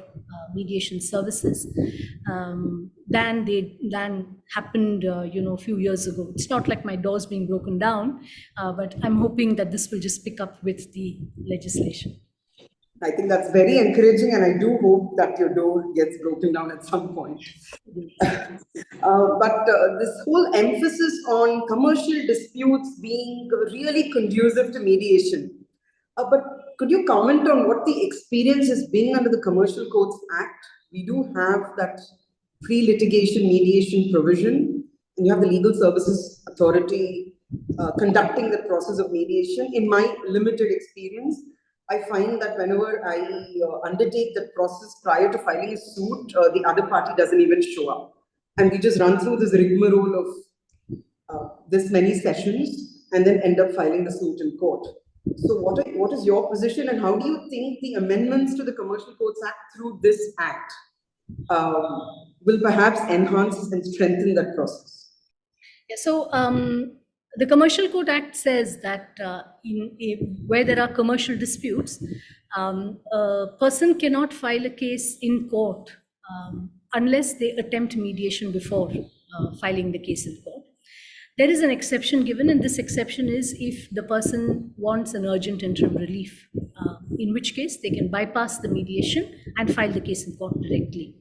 mediation services than happened, a few years ago. It's not like my door's being broken down, but I'm hoping that this will just pick up with the legislation. I think that's very encouraging, and I do hope that your door gets broken down at some point. But this whole emphasis on commercial disputes being really conducive to mediation. But could you comment on what the experience has been under the Commercial Courts Act? We do have that pre-litigation mediation provision, and you have the Legal Services Authority conducting the process of mediation. In my limited experience, I find that whenever I undertake the process prior to filing a suit, the other party doesn't even show up. And we just run through this rigmarole of this many sessions and then end up filing the suit in court. So what is your position, and how do you think the amendments to the Commercial Courts Act through this act will perhaps enhance and strengthen that process? Yeah, so the Commercial Court Act says that where there are commercial disputes, a person cannot file a case in court unless they attempt mediation before filing the case in court. There is an exception given, and this exception is if the person wants an urgent interim relief, in which case they can bypass the mediation and file the case in court directly.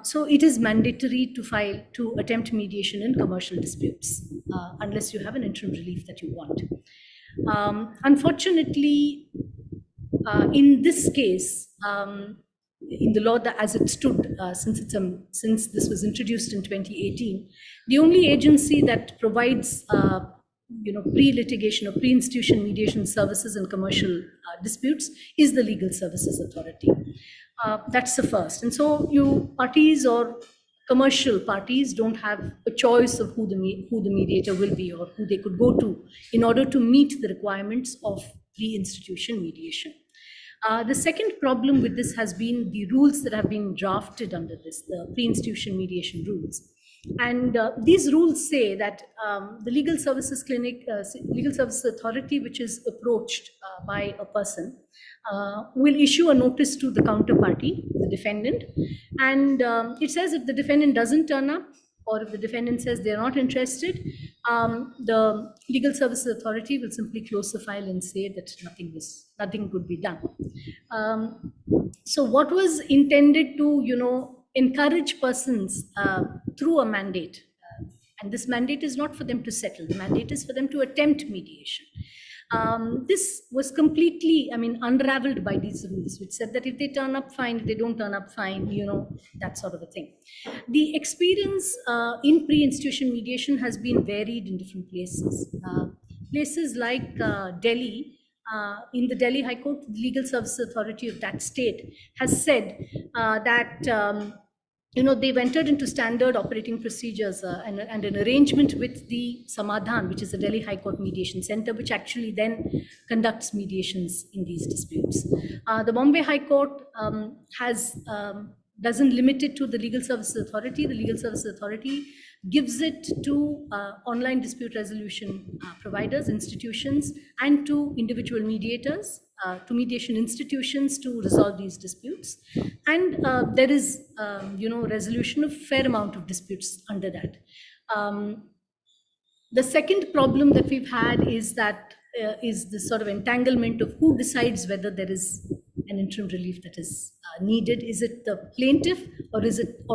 So it is mandatory to attempt mediation in commercial disputes, unless you have an interim relief that you want. Unfortunately, in this case, in the law as it stood, since this was introduced in 2018, the only agency that provides pre-litigation or pre-institution mediation services in commercial disputes is the Legal Services Authority. That's the first. And so parties or commercial parties don't have a choice of who the mediator will be or who they could go to in order to meet the requirements of pre-institution mediation. The second problem with this has been the rules that have been drafted under this, the pre-institution mediation rules. And these rules say that the legal services legal services authority, which is approached by a person, will issue a notice to the counterparty, the defendant, and it says if the defendant doesn't turn up, or if the defendant says they're not interested, the legal services authority will simply close the file and say that nothing could be done. So what was intended to, encourage persons through a mandate, and this mandate is not for them to settle, the mandate is for them to attempt mediation. This was completely, unraveled by these rules, which said that if they turn up, fine; if they don't turn up, fine. That sort of a thing. The experience in pre-institution mediation has been varied in different places. Places like Delhi, in the Delhi High Court, the Legal Services Authority of that state has said that they've entered into standard operating procedures and an arrangement with the Samadhan, which is the Delhi High Court Mediation Center, which actually then conducts mediations in these disputes. The Bombay High Court doesn't limit it to the Legal Services Authority. The Legal Services Authority gives it to online dispute resolution providers, institutions, and to individual mediators, to mediation institutions to resolve these disputes. And there is, resolution of fair amount of disputes under that. The second problem that we've had is this sort of entanglement of who decides whether there is an interim relief that is needed. Is it the plaintiff, or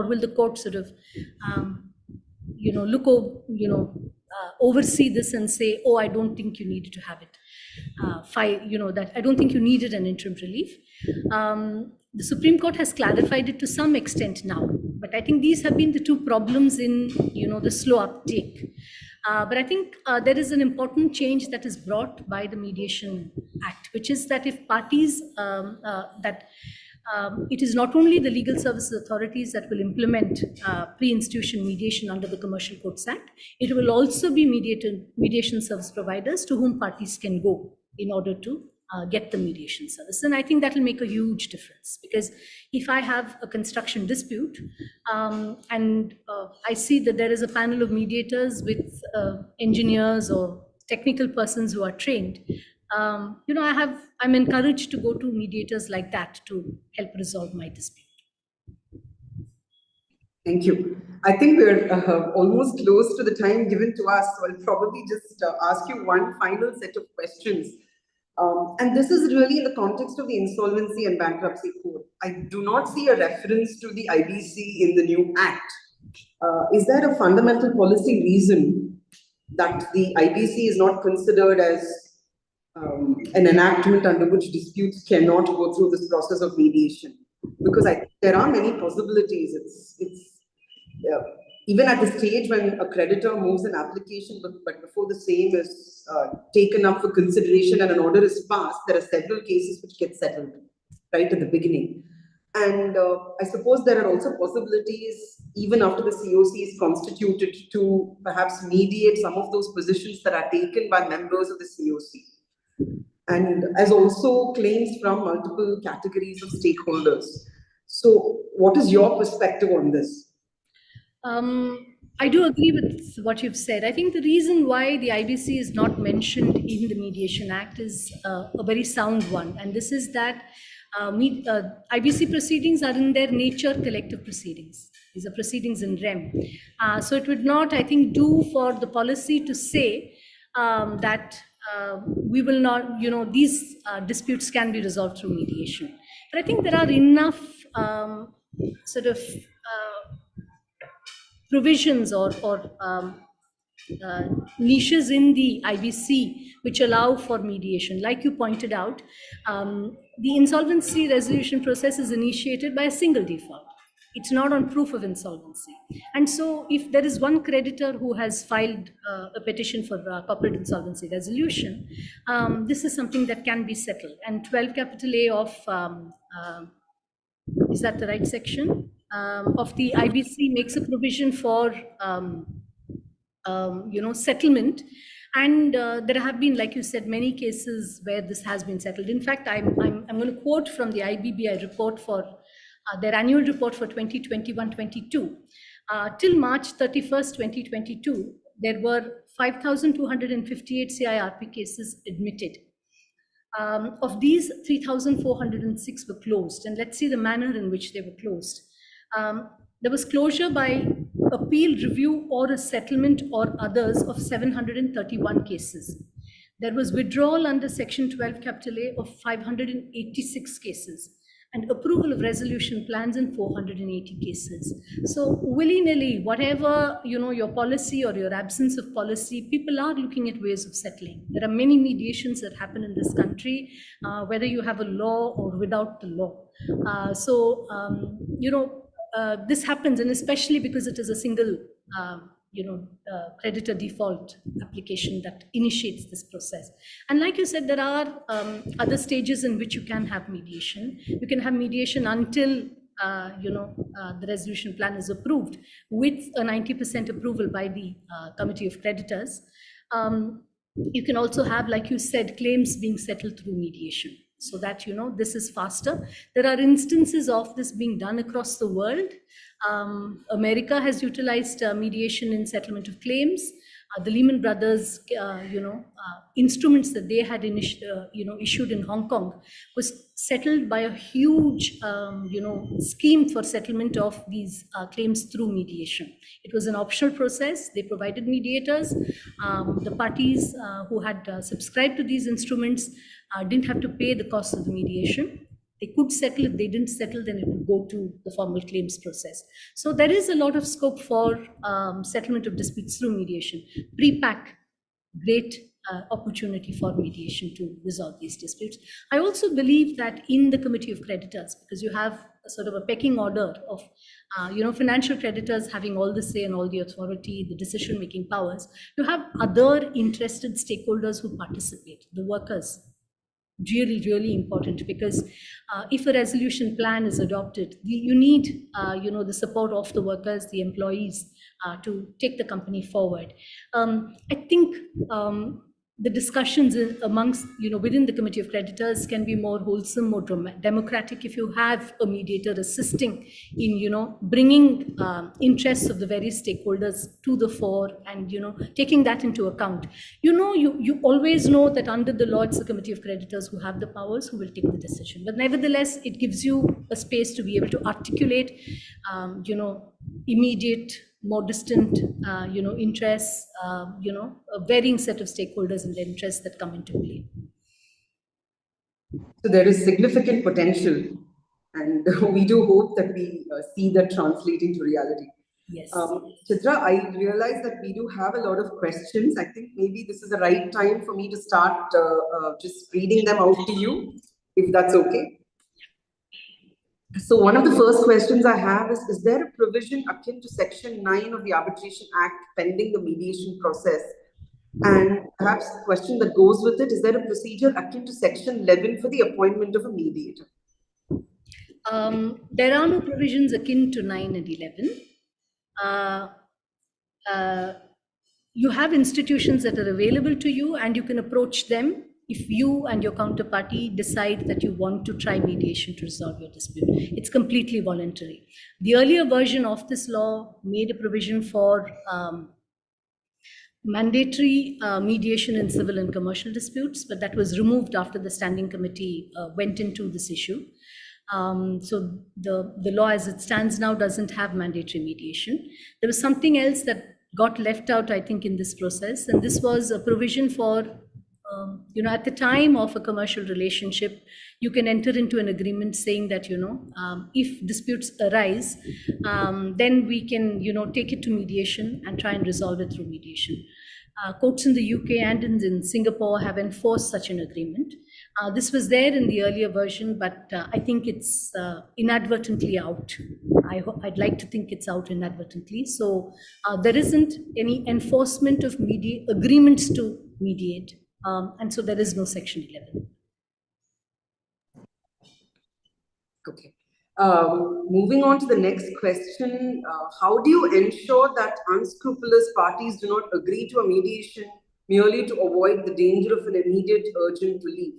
will the court sort of look over, oversee this and say, oh, I don't think you needed to have it. That I don't think you needed an interim relief. The Supreme Court has clarified it to some extent now, but I think these have been the two problems in, the slow uptake. But I think there is an important change that is brought by the Mediation Act, which is that if parties, it is not only the legal services authorities that will implement pre-institution mediation under the Commercial Courts Act, it will also be mediation service providers to whom parties can go in order to get the mediation service. And I think that will make a huge difference, because if I have a construction dispute and I see that there is a panel of mediators with engineers or technical persons who are trained, I'm encouraged to go to mediators like that to help resolve my dispute. Thank you. I think we're almost close to the time given to us, so I'll probably just ask you one final set of questions. And this is really in the context of the Insolvency and Bankruptcy Code. I do not see a reference to the IBC in the new Act. Is there a fundamental policy reason that the IBC is not considered as an enactment under which disputes cannot go through this process of mediation? Because there are many possibilities. It's even at the stage when a creditor moves an application, but before the same is taken up for consideration and an order is passed, there are several cases which get settled right at the beginning. And I suppose there are also possibilities, even after the COC is constituted, to perhaps mediate some of those positions that are taken by members of the COC. And as also claims from multiple categories of stakeholders. So what is your perspective on this? I do agree with what you've said. I think the reason why the IBC is not mentioned in the Mediation Act is a very sound one. And this is that IBC proceedings are in their nature collective proceedings. These are proceedings in rem. So it would not, I think, do for the policy to say that we will not, these disputes can be resolved through mediation. But I think there are enough provisions or niches in the IBC which allow for mediation. Like you pointed out, the insolvency resolution process is initiated by a single default. It's not on proof of insolvency. And so if there is one creditor who has filed a petition for corporate insolvency resolution, this is something that can be settled. And 12 capital A of, is that the right section? Of the IBC makes a provision for, settlement. And there have been, like you said, many cases where this has been settled. In fact, I'm going to quote from the IBBI report for their annual report for 2021-22. Till March 31st, 2022, there were 5,258 CIRP cases admitted. Of these, 3,406 were closed. And let's see the manner in which they were closed. There was closure by appeal, review, or a settlement or others of 731 cases. There was withdrawal under Section 12 Capital A of 586 cases, and approval of resolution plans in 480 cases. So willy-nilly, whatever your policy or your absence of policy, people are looking at ways of settling. There are many mediations that happen in this country, whether you have a law or without the law. This happens, and especially because it is a single creditor default application that initiates this process. And like you said, there are other stages in which you can have mediation. You can have mediation until the resolution plan is approved with a 90% approval by the committee of creditors. You can also have, like you said, claims being settled through mediation, so that this is faster. There are instances of this being done across the world. America has utilized mediation in settlement of claims. The Lehman Brothers, instruments that they had issued in Hong Kong was settled by a huge, scheme for settlement of these claims through mediation. It was an optional process. They provided mediators. The parties who had subscribed to these instruments didn't have to pay the cost of the mediation. They could settle. If they didn't settle, then it would go to the formal claims process. So there is a lot of scope for settlement of disputes through mediation. Pre-PAC, great opportunity for mediation to resolve these disputes. I also believe that in the committee of creditors, because you have a sort of a pecking order of financial creditors having all the say and all the authority, the decision-making powers, you have other interested stakeholders who participate, the workers. Really important, because if a resolution plan is adopted, you need the support of the workers, the employees, to take the company forward. I think the discussions amongst within the committee of creditors can be more wholesome, more democratic, if you have a mediator assisting in bringing interests of the various stakeholders to the fore, and taking that into account. You always know that under the law it's the committee of creditors who have the powers, who will take the decision, but nevertheless it gives you a space to be able to articulate immediate, more distant interests, a varying set of stakeholders and their interests that come into play. So there is significant potential, and we do hope that we see that translating to reality. Yes. Chitra, I realize that we do have a lot of questions. I think maybe this is the right time for me to start just reading them out to you, if that's okay. So one of the first questions I have is there a provision akin to Section 9 of the Arbitration Act pending the mediation process? And perhaps the question that goes with it, is there a procedure akin to Section 11 for the appointment of a mediator? There are no provisions akin to 9 and 11. You have institutions that are available to you, and you can approach them if you and your counterparty decide that you want to try mediation to resolve your dispute. It's completely voluntary. The earlier version of this law made a provision for mandatory mediation in civil and commercial disputes, but that was removed after the standing committee went into this issue. So the law as it stands now doesn't have mandatory mediation. There was something else that got left out, I think, in this process, and this was a provision for at the time of a commercial relationship, you can enter into an agreement saying that, if disputes arise, then we can, take it to mediation and try and resolve it through mediation. Courts in the UK and in Singapore have enforced such an agreement. This was there in the earlier version, but I think it's inadvertently out. I'd like to think it's out inadvertently. So there isn't any enforcement of agreements to mediate. And so there is no Section 11. Okay. Moving on to the next question, how do you ensure that unscrupulous parties do not agree to a mediation merely to avoid the danger of an immediate urgent relief,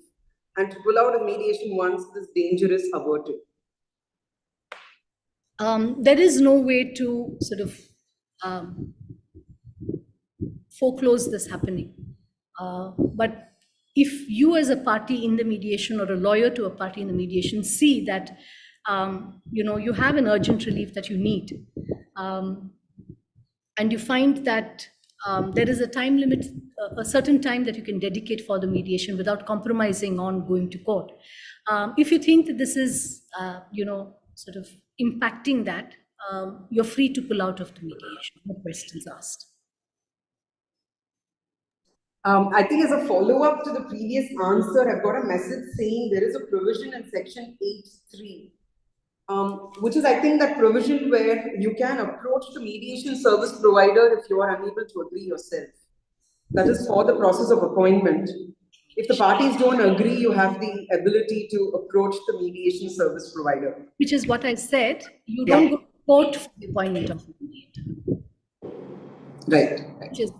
and to pull out of mediation once this danger is averted? There is no way to sort of um, foreclose this happening. But if you as a party in the mediation or a lawyer to a party in the mediation see that you have an urgent relief that you need, and you find that there is a time limit, a certain time that you can dedicate for the mediation without compromising on going to court. If you think that this is, sort of impacting that, you're free to pull out of the mediation. No questions asked. I think as a follow-up to the previous answer, I've got a message saying there is a provision in section 8.3, which is, I think, that provision where you can approach the mediation service provider if you are unable to agree yourself. That is for the process of appointment. If the parties don't agree, you have the ability to approach the mediation service provider. Which is what I said. You don't go to court for the appointment of the mediator. Right. Which is,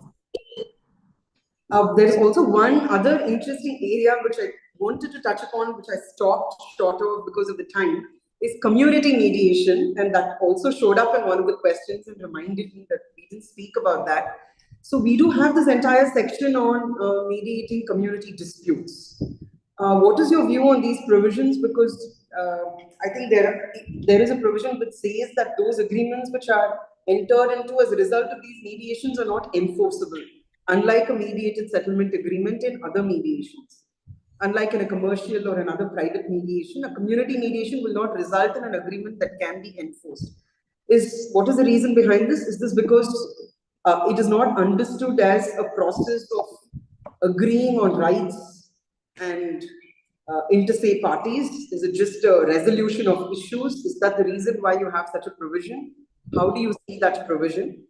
there's also one other interesting area which I wanted to touch upon, which I stopped short of because of the time, is community mediation. And that also showed up in one of the questions and reminded me that we didn't speak about that. So we do have this entire section on mediating community disputes. What is your view on these provisions? Because I think there is a provision which says that those agreements which are entered into as a result of these mediations are not enforceable, unlike a mediated settlement agreement in other mediations. Unlike in a commercial or another private mediation, a community mediation will not result in an agreement that can be enforced. What is the reason behind this? Is this because it is not understood as a process of agreeing on rights and inter se parties? Is it just a resolution of issues? Is that the reason why you have such a provision? How do you see that provision?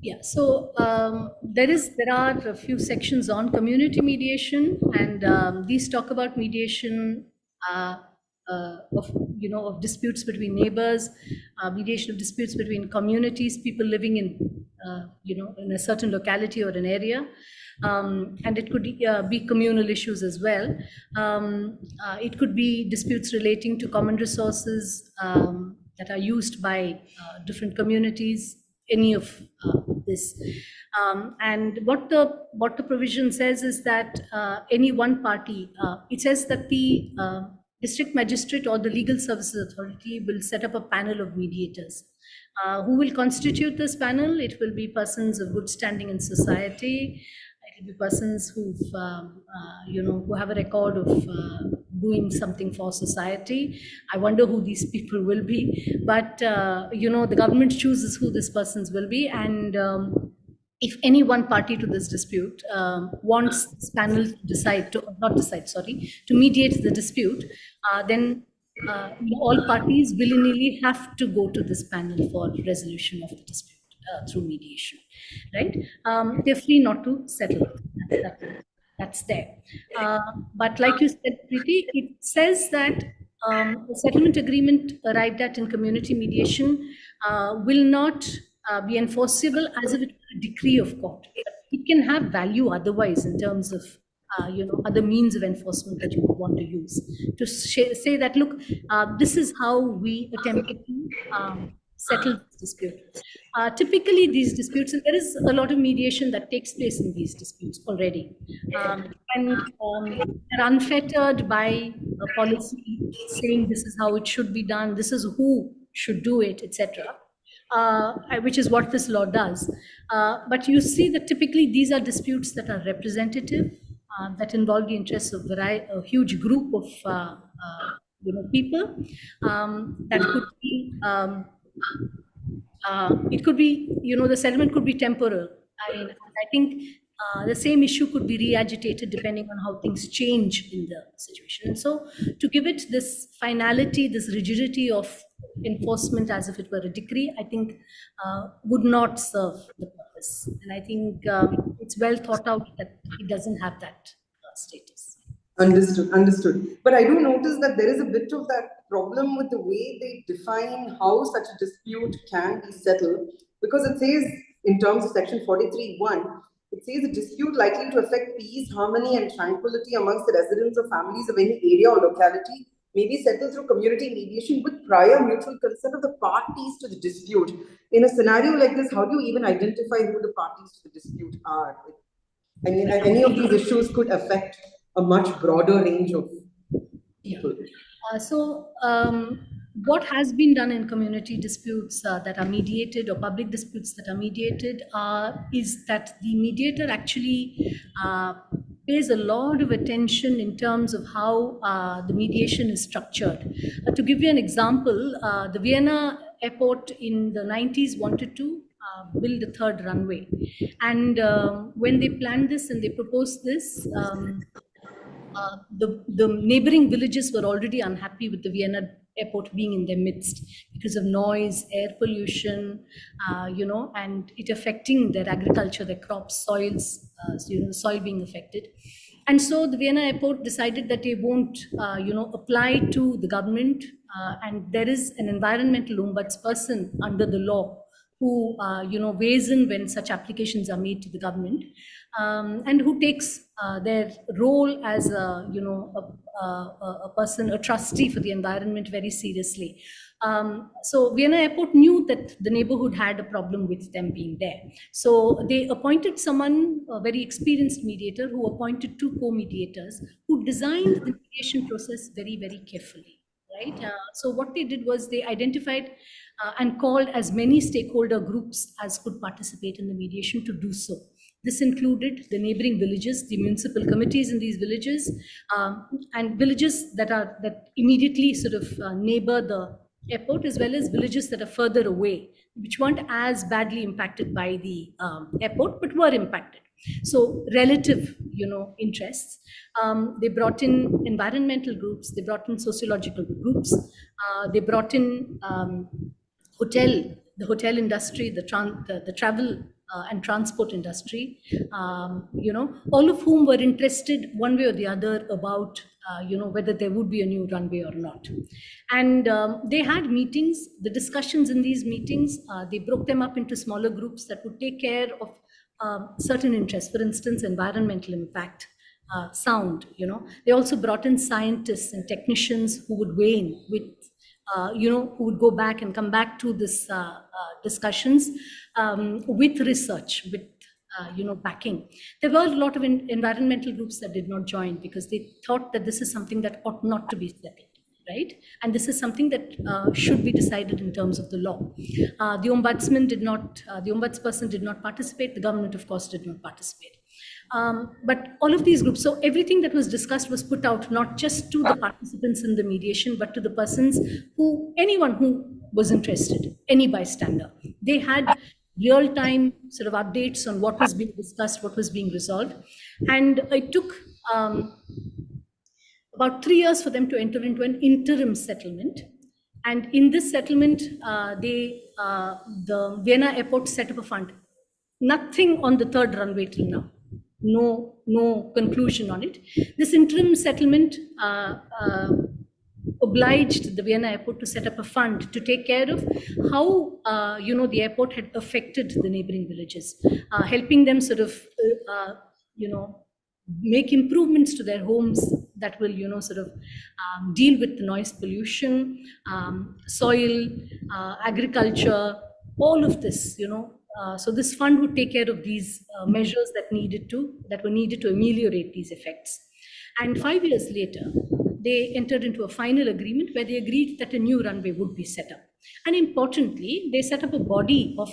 yeah, so there are a few sections on community mediation, and these talk about mediation of disputes between neighbors, mediation of disputes between communities, people living in in a certain locality or an area, and it could be communal issues as well. It could be disputes relating to common resources that are used by different communities. Any of this, and what the provision says is that any one party, it says that the district magistrate or the legal services authority will set up a panel of mediators. Who will constitute this panel? It will be persons of good standing in society. It will be persons who have a record of doing something for society. I wonder who these people will be, but the government chooses who these persons will be, and if any one party to this dispute wants this panel to mediate the dispute, then all parties willy-nilly have to go to this panel for resolution of the dispute through mediation, right? They're free not to settle. That's there. But like you said, Preeti, it says that a settlement agreement arrived at in community mediation will not be enforceable as if it were a decree of court. It can have value otherwise in terms of other means of enforcement that you would want to use to say that, look, this is how we attempted to settle this dispute. Typically, these disputes, and there is a lot of mediation that takes place in these disputes already, and they're unfettered by a policy saying this is how it should be done, this is who should do it, etc. Which is what this law does. But you see that typically these are disputes that are representative, that involve the interests of a huge group of people. That could be, it could be, the settlement could be temporal. I think the same issue could be re-agitated depending on how things change in the situation. And so to give it this finality, this rigidity of enforcement as if it were a decree, I think would not serve the purpose. And I think it's well thought out that it doesn't have that status. Understood. But I do notice that there is a bit of that problem with the way they define how such a dispute can be settled, because it says in terms of section 43(1), it says a dispute likely to affect peace, harmony, and tranquility amongst the residents or families of any area or locality maybe settled through community mediation with prior mutual consent of the parties to the dispute. In a scenario like this, how do you even identify who the parties to the dispute are? I mean, any of these issues could affect a much broader range of people. What has been done in community disputes that are mediated, or public disputes that are mediated, is that the mediator actually pays a lot of attention in terms of how the mediation is structured. To give you an example, the Vienna airport in the 90s wanted to build a third runway. And when they planned this and they proposed this, the neighboring villages were already unhappy with the Vienna airport being in their midst because of noise, air pollution, and it affecting their agriculture, their crops, soils, soil being affected. And so the Vienna airport decided that they won't, apply to the government. And there is an environmental ombudsperson under the law who weighs in when such applications are made to the government, and who takes their role as a person, a trustee for the environment, very seriously. So Vienna Airport knew that the neighborhood had a problem with them being there. So they appointed someone, a very experienced mediator, who appointed two co-mediators who designed the mediation process very, very carefully. Right. So what they did was they identified and called as many stakeholder groups as could participate in the mediation to do so. This included the neighboring villages, the municipal committees in these villages, and villages that immediately sort of neighbor the airport, as well as villages that are further away, which weren't as badly impacted by the airport, but were impacted. So relative, interests. They brought in environmental groups, they brought in sociological groups, they brought in the hotel industry, the travel and transport industry, all of whom were interested one way or the other about whether there would be a new runway or not. And they had meetings. The discussions in these meetings, they broke them up into smaller groups that would take care of certain interests, for instance, environmental impact, sound. They also brought in scientists and technicians who would weigh in with, who would go back and come back to this discussions with research, with backing. There were a lot of environmental groups that did not join because they thought that this is something that ought not to be settled. Right? And this is something that should be decided in terms of the law. The ombudsperson did not participate. The government, of course, did not participate. But all of these groups, so everything that was discussed was put out not just to the participants in the mediation, but to the persons anyone who was interested, any bystander. They had real-time sort of updates on what was being discussed, what was being resolved. And it took about 3 years for them to enter into an interim settlement. And in this settlement, the Vienna airport set up a fund. Nothing on the third runway till now. No conclusion on it. This interim settlement obliged the Vienna airport to set up a fund to take care of how the airport had affected the neighboring villages, helping them sort of make improvements to their homes that will deal with the noise pollution, soil, agriculture, all of this. So this fund would take care of these measures that were needed to ameliorate these effects. And 5 years later, they entered into a final agreement where they agreed that a new runway would be set up. And importantly, they set up a body of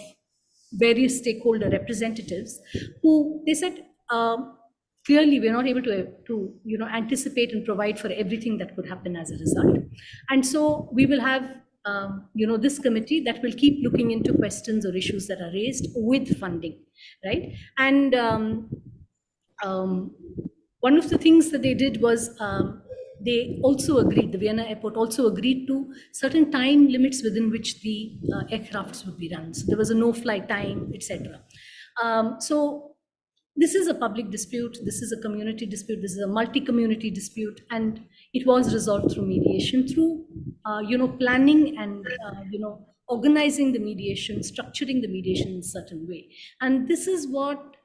various stakeholder representatives who they said, clearly we're not able to anticipate and provide for everything that could happen as a result. And so we will have this committee that will keep looking into questions or issues that are raised with funding, right? And one of the things that they did was they also agreed, the Vienna airport also agreed to certain time limits within which the aircrafts would be run. So there was a no-fly time, etc. So this is a public dispute, this is a community dispute, this is a multi-community dispute, and it was resolved through mediation, through planning and organizing the mediation, structuring the mediation in a certain way. And this is what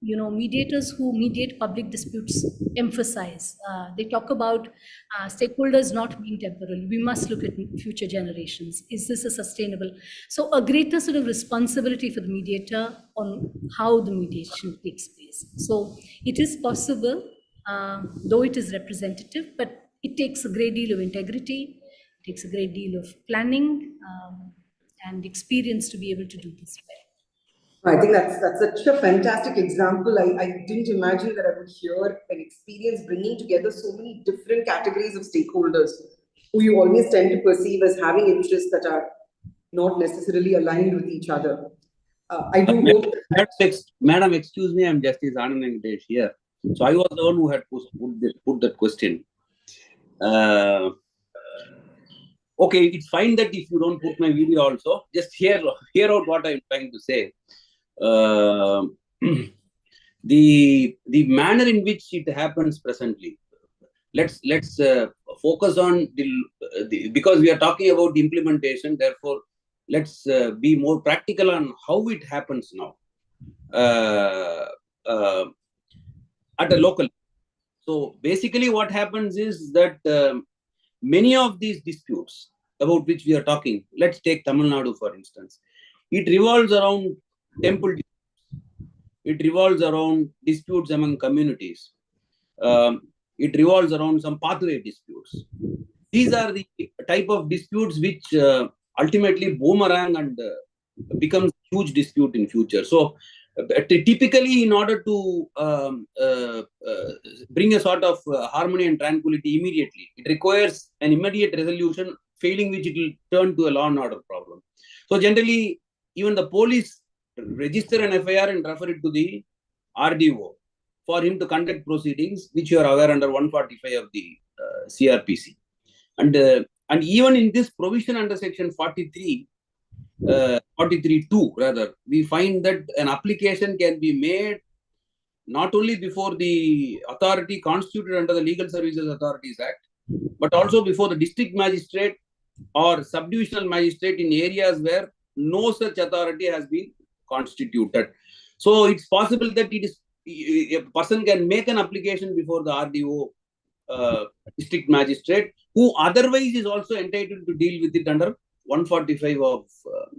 mediators who mediate public disputes emphasize. They talk about stakeholders not being temporal. We must look at future generations. Is this a sustainable? So a greater sort of responsibility for the mediator on how the mediation takes place. So it is possible, though it is representative, but it takes a great deal of integrity. It takes a great deal of planning and experience to be able to do this well. I think that's such a fantastic example. I didn't imagine that I would hear an experience bringing together so many different categories of stakeholders who you always tend to perceive as having interests that are not necessarily aligned with each other. I do hope that... Madam, excuse me, I'm Justice Anand Venkatesh here. So I was the one who had put that question. Okay, it's fine that if you don't put my video also, just hear out what I'm trying to say. The manner in which it happens presently. Let's focus on because we are talking about the implementation. Therefore, let's be more practical on how it happens now at a local. So basically, what happens is that many of these disputes about which we are talking, let's take Tamil Nadu for instance, it revolves around temple disputes. It revolves around disputes among communities. It revolves around some pathway disputes. These are the type of disputes which ultimately boomerang and becomes huge dispute in future. So typically, in order to bring a sort of harmony and tranquility immediately, it requires an immediate resolution, failing which it will turn to a law and order problem. So generally, even the police register an FIR and refer it to the RDO for him to conduct proceedings, which you are aware under 145 of the CRPC. And even in this provision under section 43(2) rather, we find that an application can be made not only before the authority constituted under the Legal Services Authorities Act, but also before the district magistrate or subdivisional magistrate in areas where no such authority has been constituted. So it's possible that a person can make an application before the RDO district magistrate, who otherwise is also entitled to deal with it under 145 of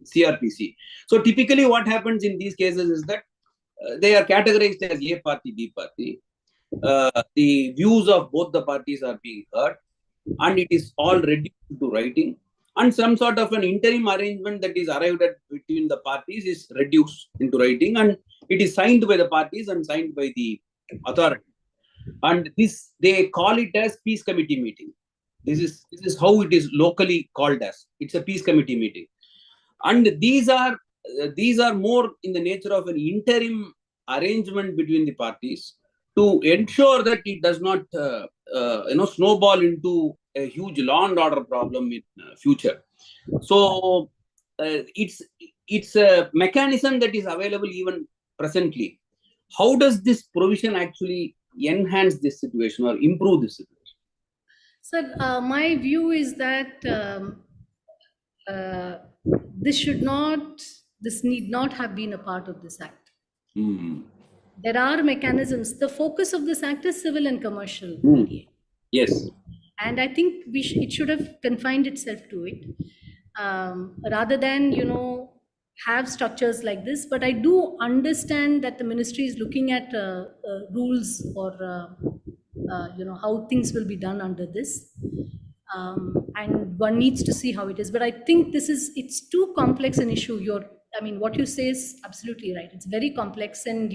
CRPC. So typically what happens in these cases is that they are categorized as A party, B party. The views of both the parties are being heard, and it is all reduced to writing, and some sort of an interim arrangement that is arrived at between the parties is reduced into writing, and it is signed by the parties and signed by the authority. And this, they call it as peace committee meeting. This is how it is locally called as. It's a peace committee meeting, and these are more in the nature of an interim arrangement between the parties to ensure that it does not snowball into a huge law and order problem in future. So it's a mechanism that is available even presently. How does this provision actually enhance this situation or improve this situation? Sir, my view is that this need not have been a part of this act. There are mechanisms. The focus of this act is civil and commercial mediation. Yes. And I think it should have confined itself to it, rather than, have structures like this. But I do understand that the ministry is looking at rules or, how things will be done under this. And one needs to see how it is. But I think it's too complex an issue. What you say is absolutely right. It's very complex, and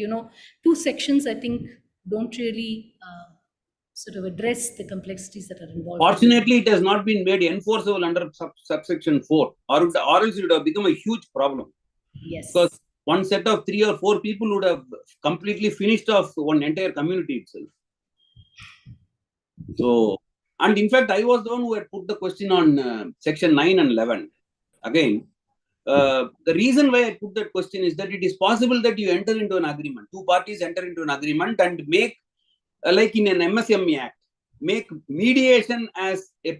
two sections I think don't really sort of address the complexities that are involved. Fortunately, it has not been made enforceable under subsection 4, or else it would have become a huge problem. Yes. Because one set of 3 or 4 people would have completely finished off one entire community itself. So, and in fact, I was the one who had put the question on section 9 and 11. Again, the reason why I put that question is that it is possible that you enter into an agreement, 2 parties enter into an agreement and make, like in an MSME Act, make mediation as a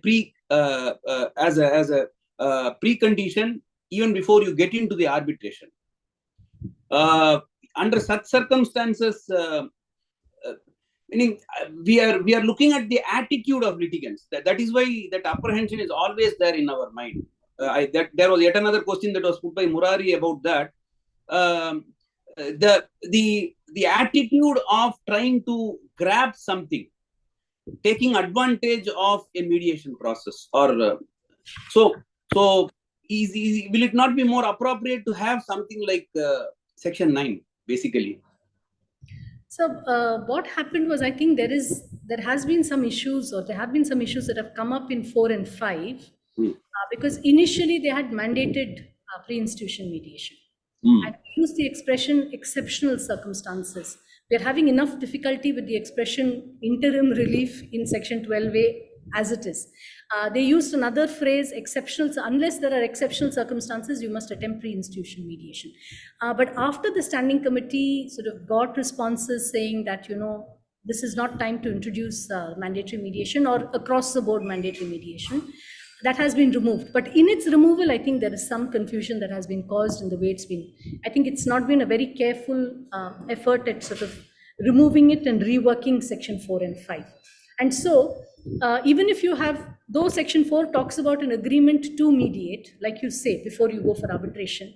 precondition even before you get into the arbitration. under such circumstances, meaning we are looking at the attitude of litigants. That is why that apprehension is always there in our mind. There was yet another question that was put by Murari about that. The attitude of trying to grab something, taking advantage of a mediation process, or so will it not be more appropriate to have something like Section 9 basically? So what happened was, I think there has been some issues, or there have been some issues that have come up in 4 and 5, because initially they had mandated pre-institution mediation. And use the expression exceptional circumstances. We are having enough difficulty with the expression interim relief in Section 12A as it is. They used another phrase, exceptional, unless there are exceptional circumstances, you must attempt pre-institution mediation. But after the standing committee sort of got responses saying that, this is not time to introduce mandatory mediation or across the board mandatory mediation, that has been removed. But in its removal, I think there is some confusion that has been caused in the way it's been. I think it's not been a very careful effort at sort of removing it and reworking Section 4 and 5. And so, even if you have, though Section 4 talks about an agreement to mediate, like you say, before you go for arbitration,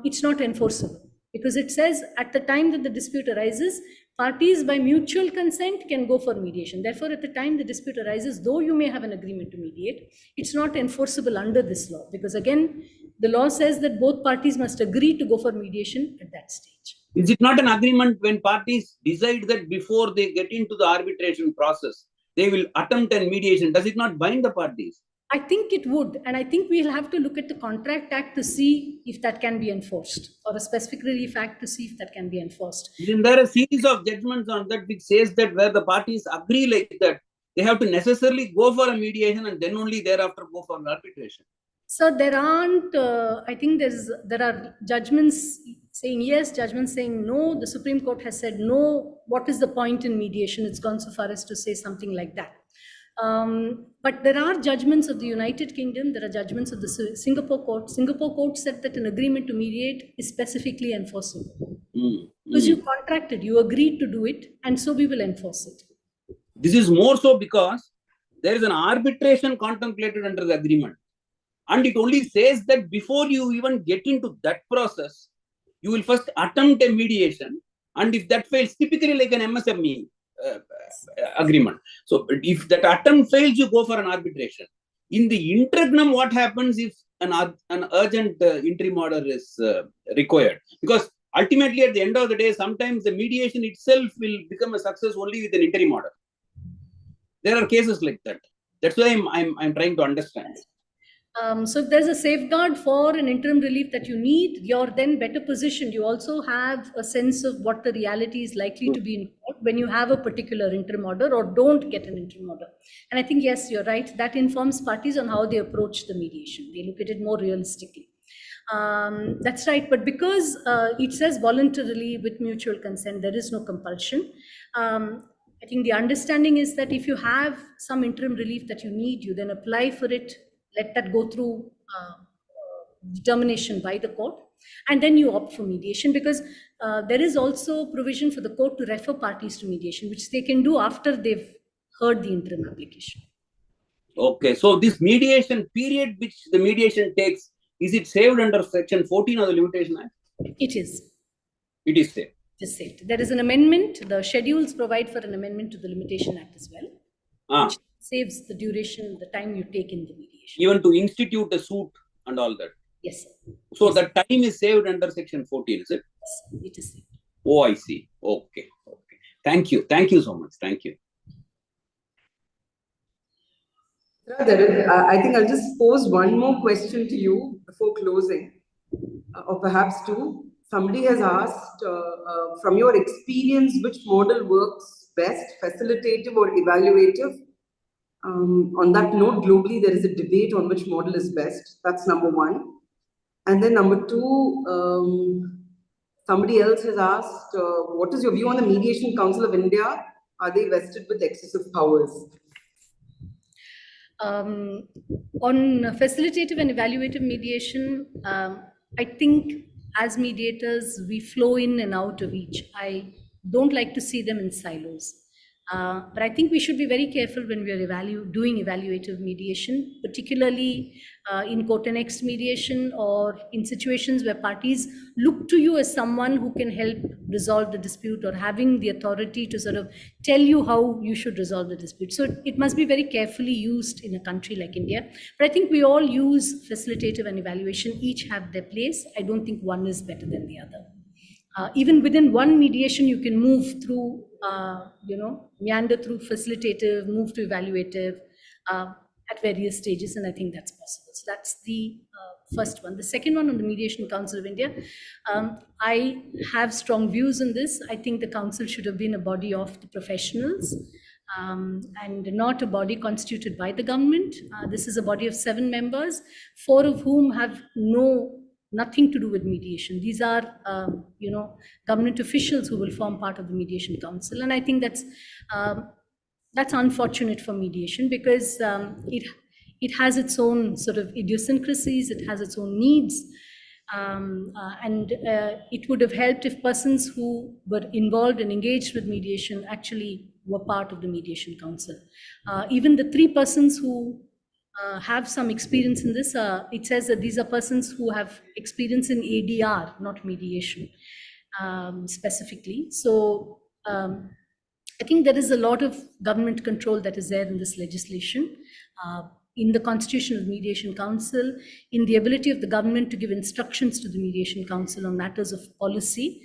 it's not enforceable, because it says at the time that the dispute arises, parties by mutual consent can go for mediation. Therefore, at the time the dispute arises, though you may have an agreement to mediate, it's not enforceable under this law, because again, the law says that both parties must agree to go for mediation at that stage. Is it not an agreement when parties decide that before they get into the arbitration process, they will attempt a mediation? Does it not bind the parties? I think it would, and I think we'll have to look at the Contract Act to see if that can be enforced, or a Specific Relief Act to see if that can be enforced. Isn't there a series of judgments on that which says that where the parties agree like that, they have to necessarily go for a mediation and then only thereafter go for an arbitration? So there aren't, I think there are judgments saying yes, judgments saying no. The Supreme Court has said no. What is the point in mediation? It's gone so far as to say something like that. But there are judgments of the United Kingdom, there are judgments of the Singapore court. Singapore court said that an agreement to mediate is specifically enforceable. Because you contracted, you agreed to do it, and so we will enforce it. This is more so because there is an arbitration contemplated under the agreement. And it only says that before you even get into that process, you will first attempt a mediation. And if that fails, typically like an MSME agreement. So if that attempt fails, you go for an arbitration. In the interregnum, what happens if an urgent interim order is required? Because ultimately, at the end of the day, sometimes the mediation itself will become a success only with an interim order. There are cases like that. That's why I'm trying to understand. So if there's a safeguard for an interim relief that you need, you're then better positioned. You also have a sense of what the reality is likely to be in court when you have a particular interim order or don't get an interim order. And I think, yes, you're right. That informs parties on how they approach the mediation. They look at it more realistically. That's right. But because it says voluntarily with mutual consent, there is no compulsion. I think the understanding is that if you have some interim relief that you need, you then apply for it. Let that go through determination by the court, and then you opt for mediation, because there is also provision for the court to refer parties to mediation, which they can do after they've heard the interim application. Okay, so this mediation period which the mediation takes, is it saved under Section 14 of the Limitation Act? It is. It is saved. It is saved. There is an amendment. The schedules provide for an amendment to the Limitation Act as well, which saves the duration, the time you take in the mediation. Even to institute a suit and all that? Yes, sir. So the time is saved under Section 14, is it? Yes, it is saved. Oh, I see. Okay. Okay. Thank you. Thank you so much. Thank you. I think I'll just pose one more question to you before closing, or perhaps two. Somebody has asked, from your experience, which model works best, facilitative or evaluative? On that note, globally, there is a debate on which model is best. That's number one. And then number two, somebody else has asked, what is your view on the Mediation Council of India? Are they vested with excessive powers? On facilitative and evaluative mediation, I think as mediators, we flow in and out of each. I don't like to see them in silos. But I think we should be very careful when we are doing evaluative mediation, particularly in quote annexed mediation or in situations where parties look to you as someone who can help resolve the dispute or having the authority to sort of tell you how you should resolve the dispute. So it must be very carefully used in a country like India. But I think we all use facilitative and evaluation, each have their place. I don't think one is better than the other. Even within one mediation, you can move through, meander through facilitative, move to evaluative at various stages, and I think that's possible. So that's the first one. The second one on the Mediation Council of India, I have strong views on this. I think the council should have been a body of the professionals and not a body constituted by the government. This is a body of 7 members, 4 of whom have nothing to do with mediation. These are, government officials who will form part of the Mediation Council. And I think that's unfortunate for mediation because it has its own sort of idiosyncrasies, it has its own needs. And it would have helped if persons who were involved and engaged with mediation actually were part of the Mediation Council. Even the 3 persons who have some experience in this, it says that these are persons who have experience in ADR, not mediation specifically. So I think there is a lot of government control that is there in this legislation, in the constitution of the Mediation Council, in the ability of the government to give instructions to the Mediation Council on matters of policy,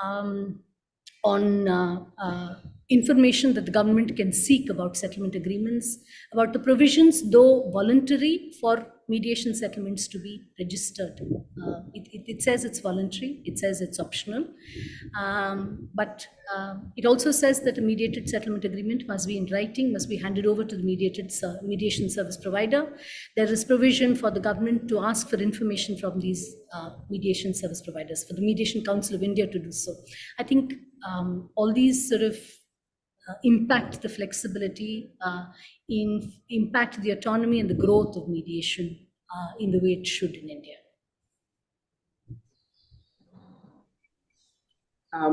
on information that the government can seek about settlement agreements, about the provisions, though voluntary, for mediation settlements to be registered. It says it's voluntary, it says it's optional, but it also says that a mediated settlement agreement must be in writing, must be handed over to the mediation service provider. There is provision for the government to ask for information from these mediation service providers, for the Mediation Council of India to do so. I think all these sort of impact the flexibility, impact the autonomy and the growth of mediation in the way it should in India.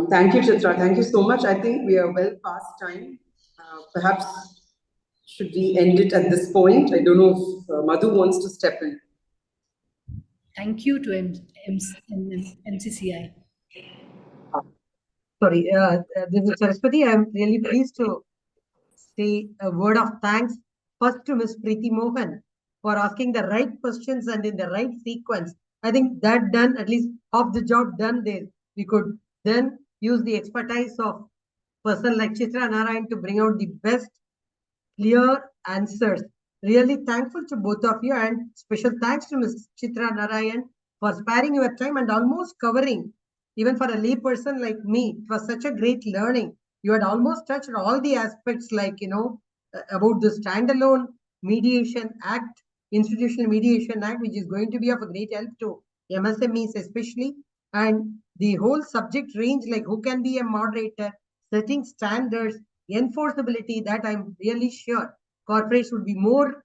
Thank you, Chitra. Thank you so much. I think we are well past time. Perhaps should we end it at this point? I don't know if Madhu wants to step in. Thank you to MCCI. Sorry, this is Saraswati. I'm really pleased to say a word of thanks first to Ms. Preeti Mohan for asking the right questions and in the right sequence. I think that done, at least half the job done there. We could then use the expertise of person like Chitra Narayan to bring out the best clear answers. Really thankful to both of you, and special thanks to Ms. Chitra Narayan for sparing your time and almost covering. Even for a lay person like me, it was such a great learning. You had almost touched all the aspects, like, about the standalone mediation act, institutional mediation act, which is going to be of a great help to MSMEs especially, and the whole subject range, like who can be a moderator, setting standards, enforceability, that I'm really sure corporates would be more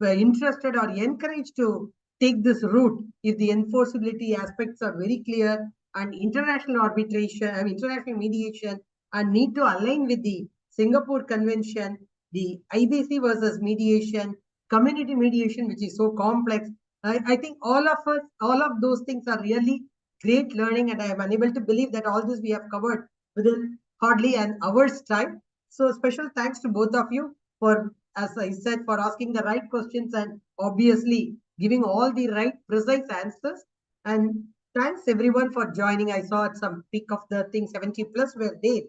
interested or encouraged to take this route if the enforceability aspects are very clear, and international arbitration, international mediation, and need to align with the Singapore Convention, the IBC versus mediation, community mediation, which is so complex. I think all of those things are really great learning, and I am unable to believe that all this we have covered within hardly an hour's time. So special thanks to both of you for, as I said, for asking the right questions and obviously giving all the right precise answers. And thanks everyone for joining. I saw at some peak of the thing 70 plus were there.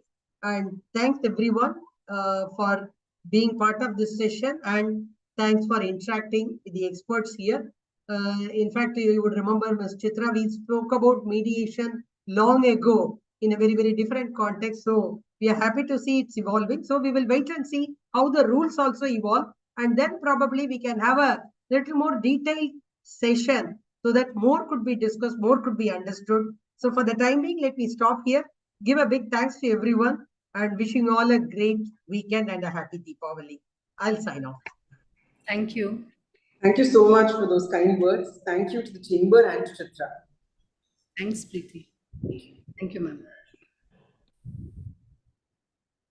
And thanks everyone for being part of this session, and thanks for interacting with the experts here. In fact, you would remember, Ms. Chitra, we spoke about mediation long ago in a very, very different context. So we are happy to see it's evolving. So we will wait and see how the rules also evolve. And then probably we can have a little more detailed session so that more could be discussed, more could be understood. So for the time being, let me stop here. Give a big thanks to everyone and wishing all a great weekend and a happy Deepavali. I'll sign off. Thank you. Thank you so much for those kind words. Thank you to the chamber and to Chitra. Thanks, Preeti. Thank you, ma'am.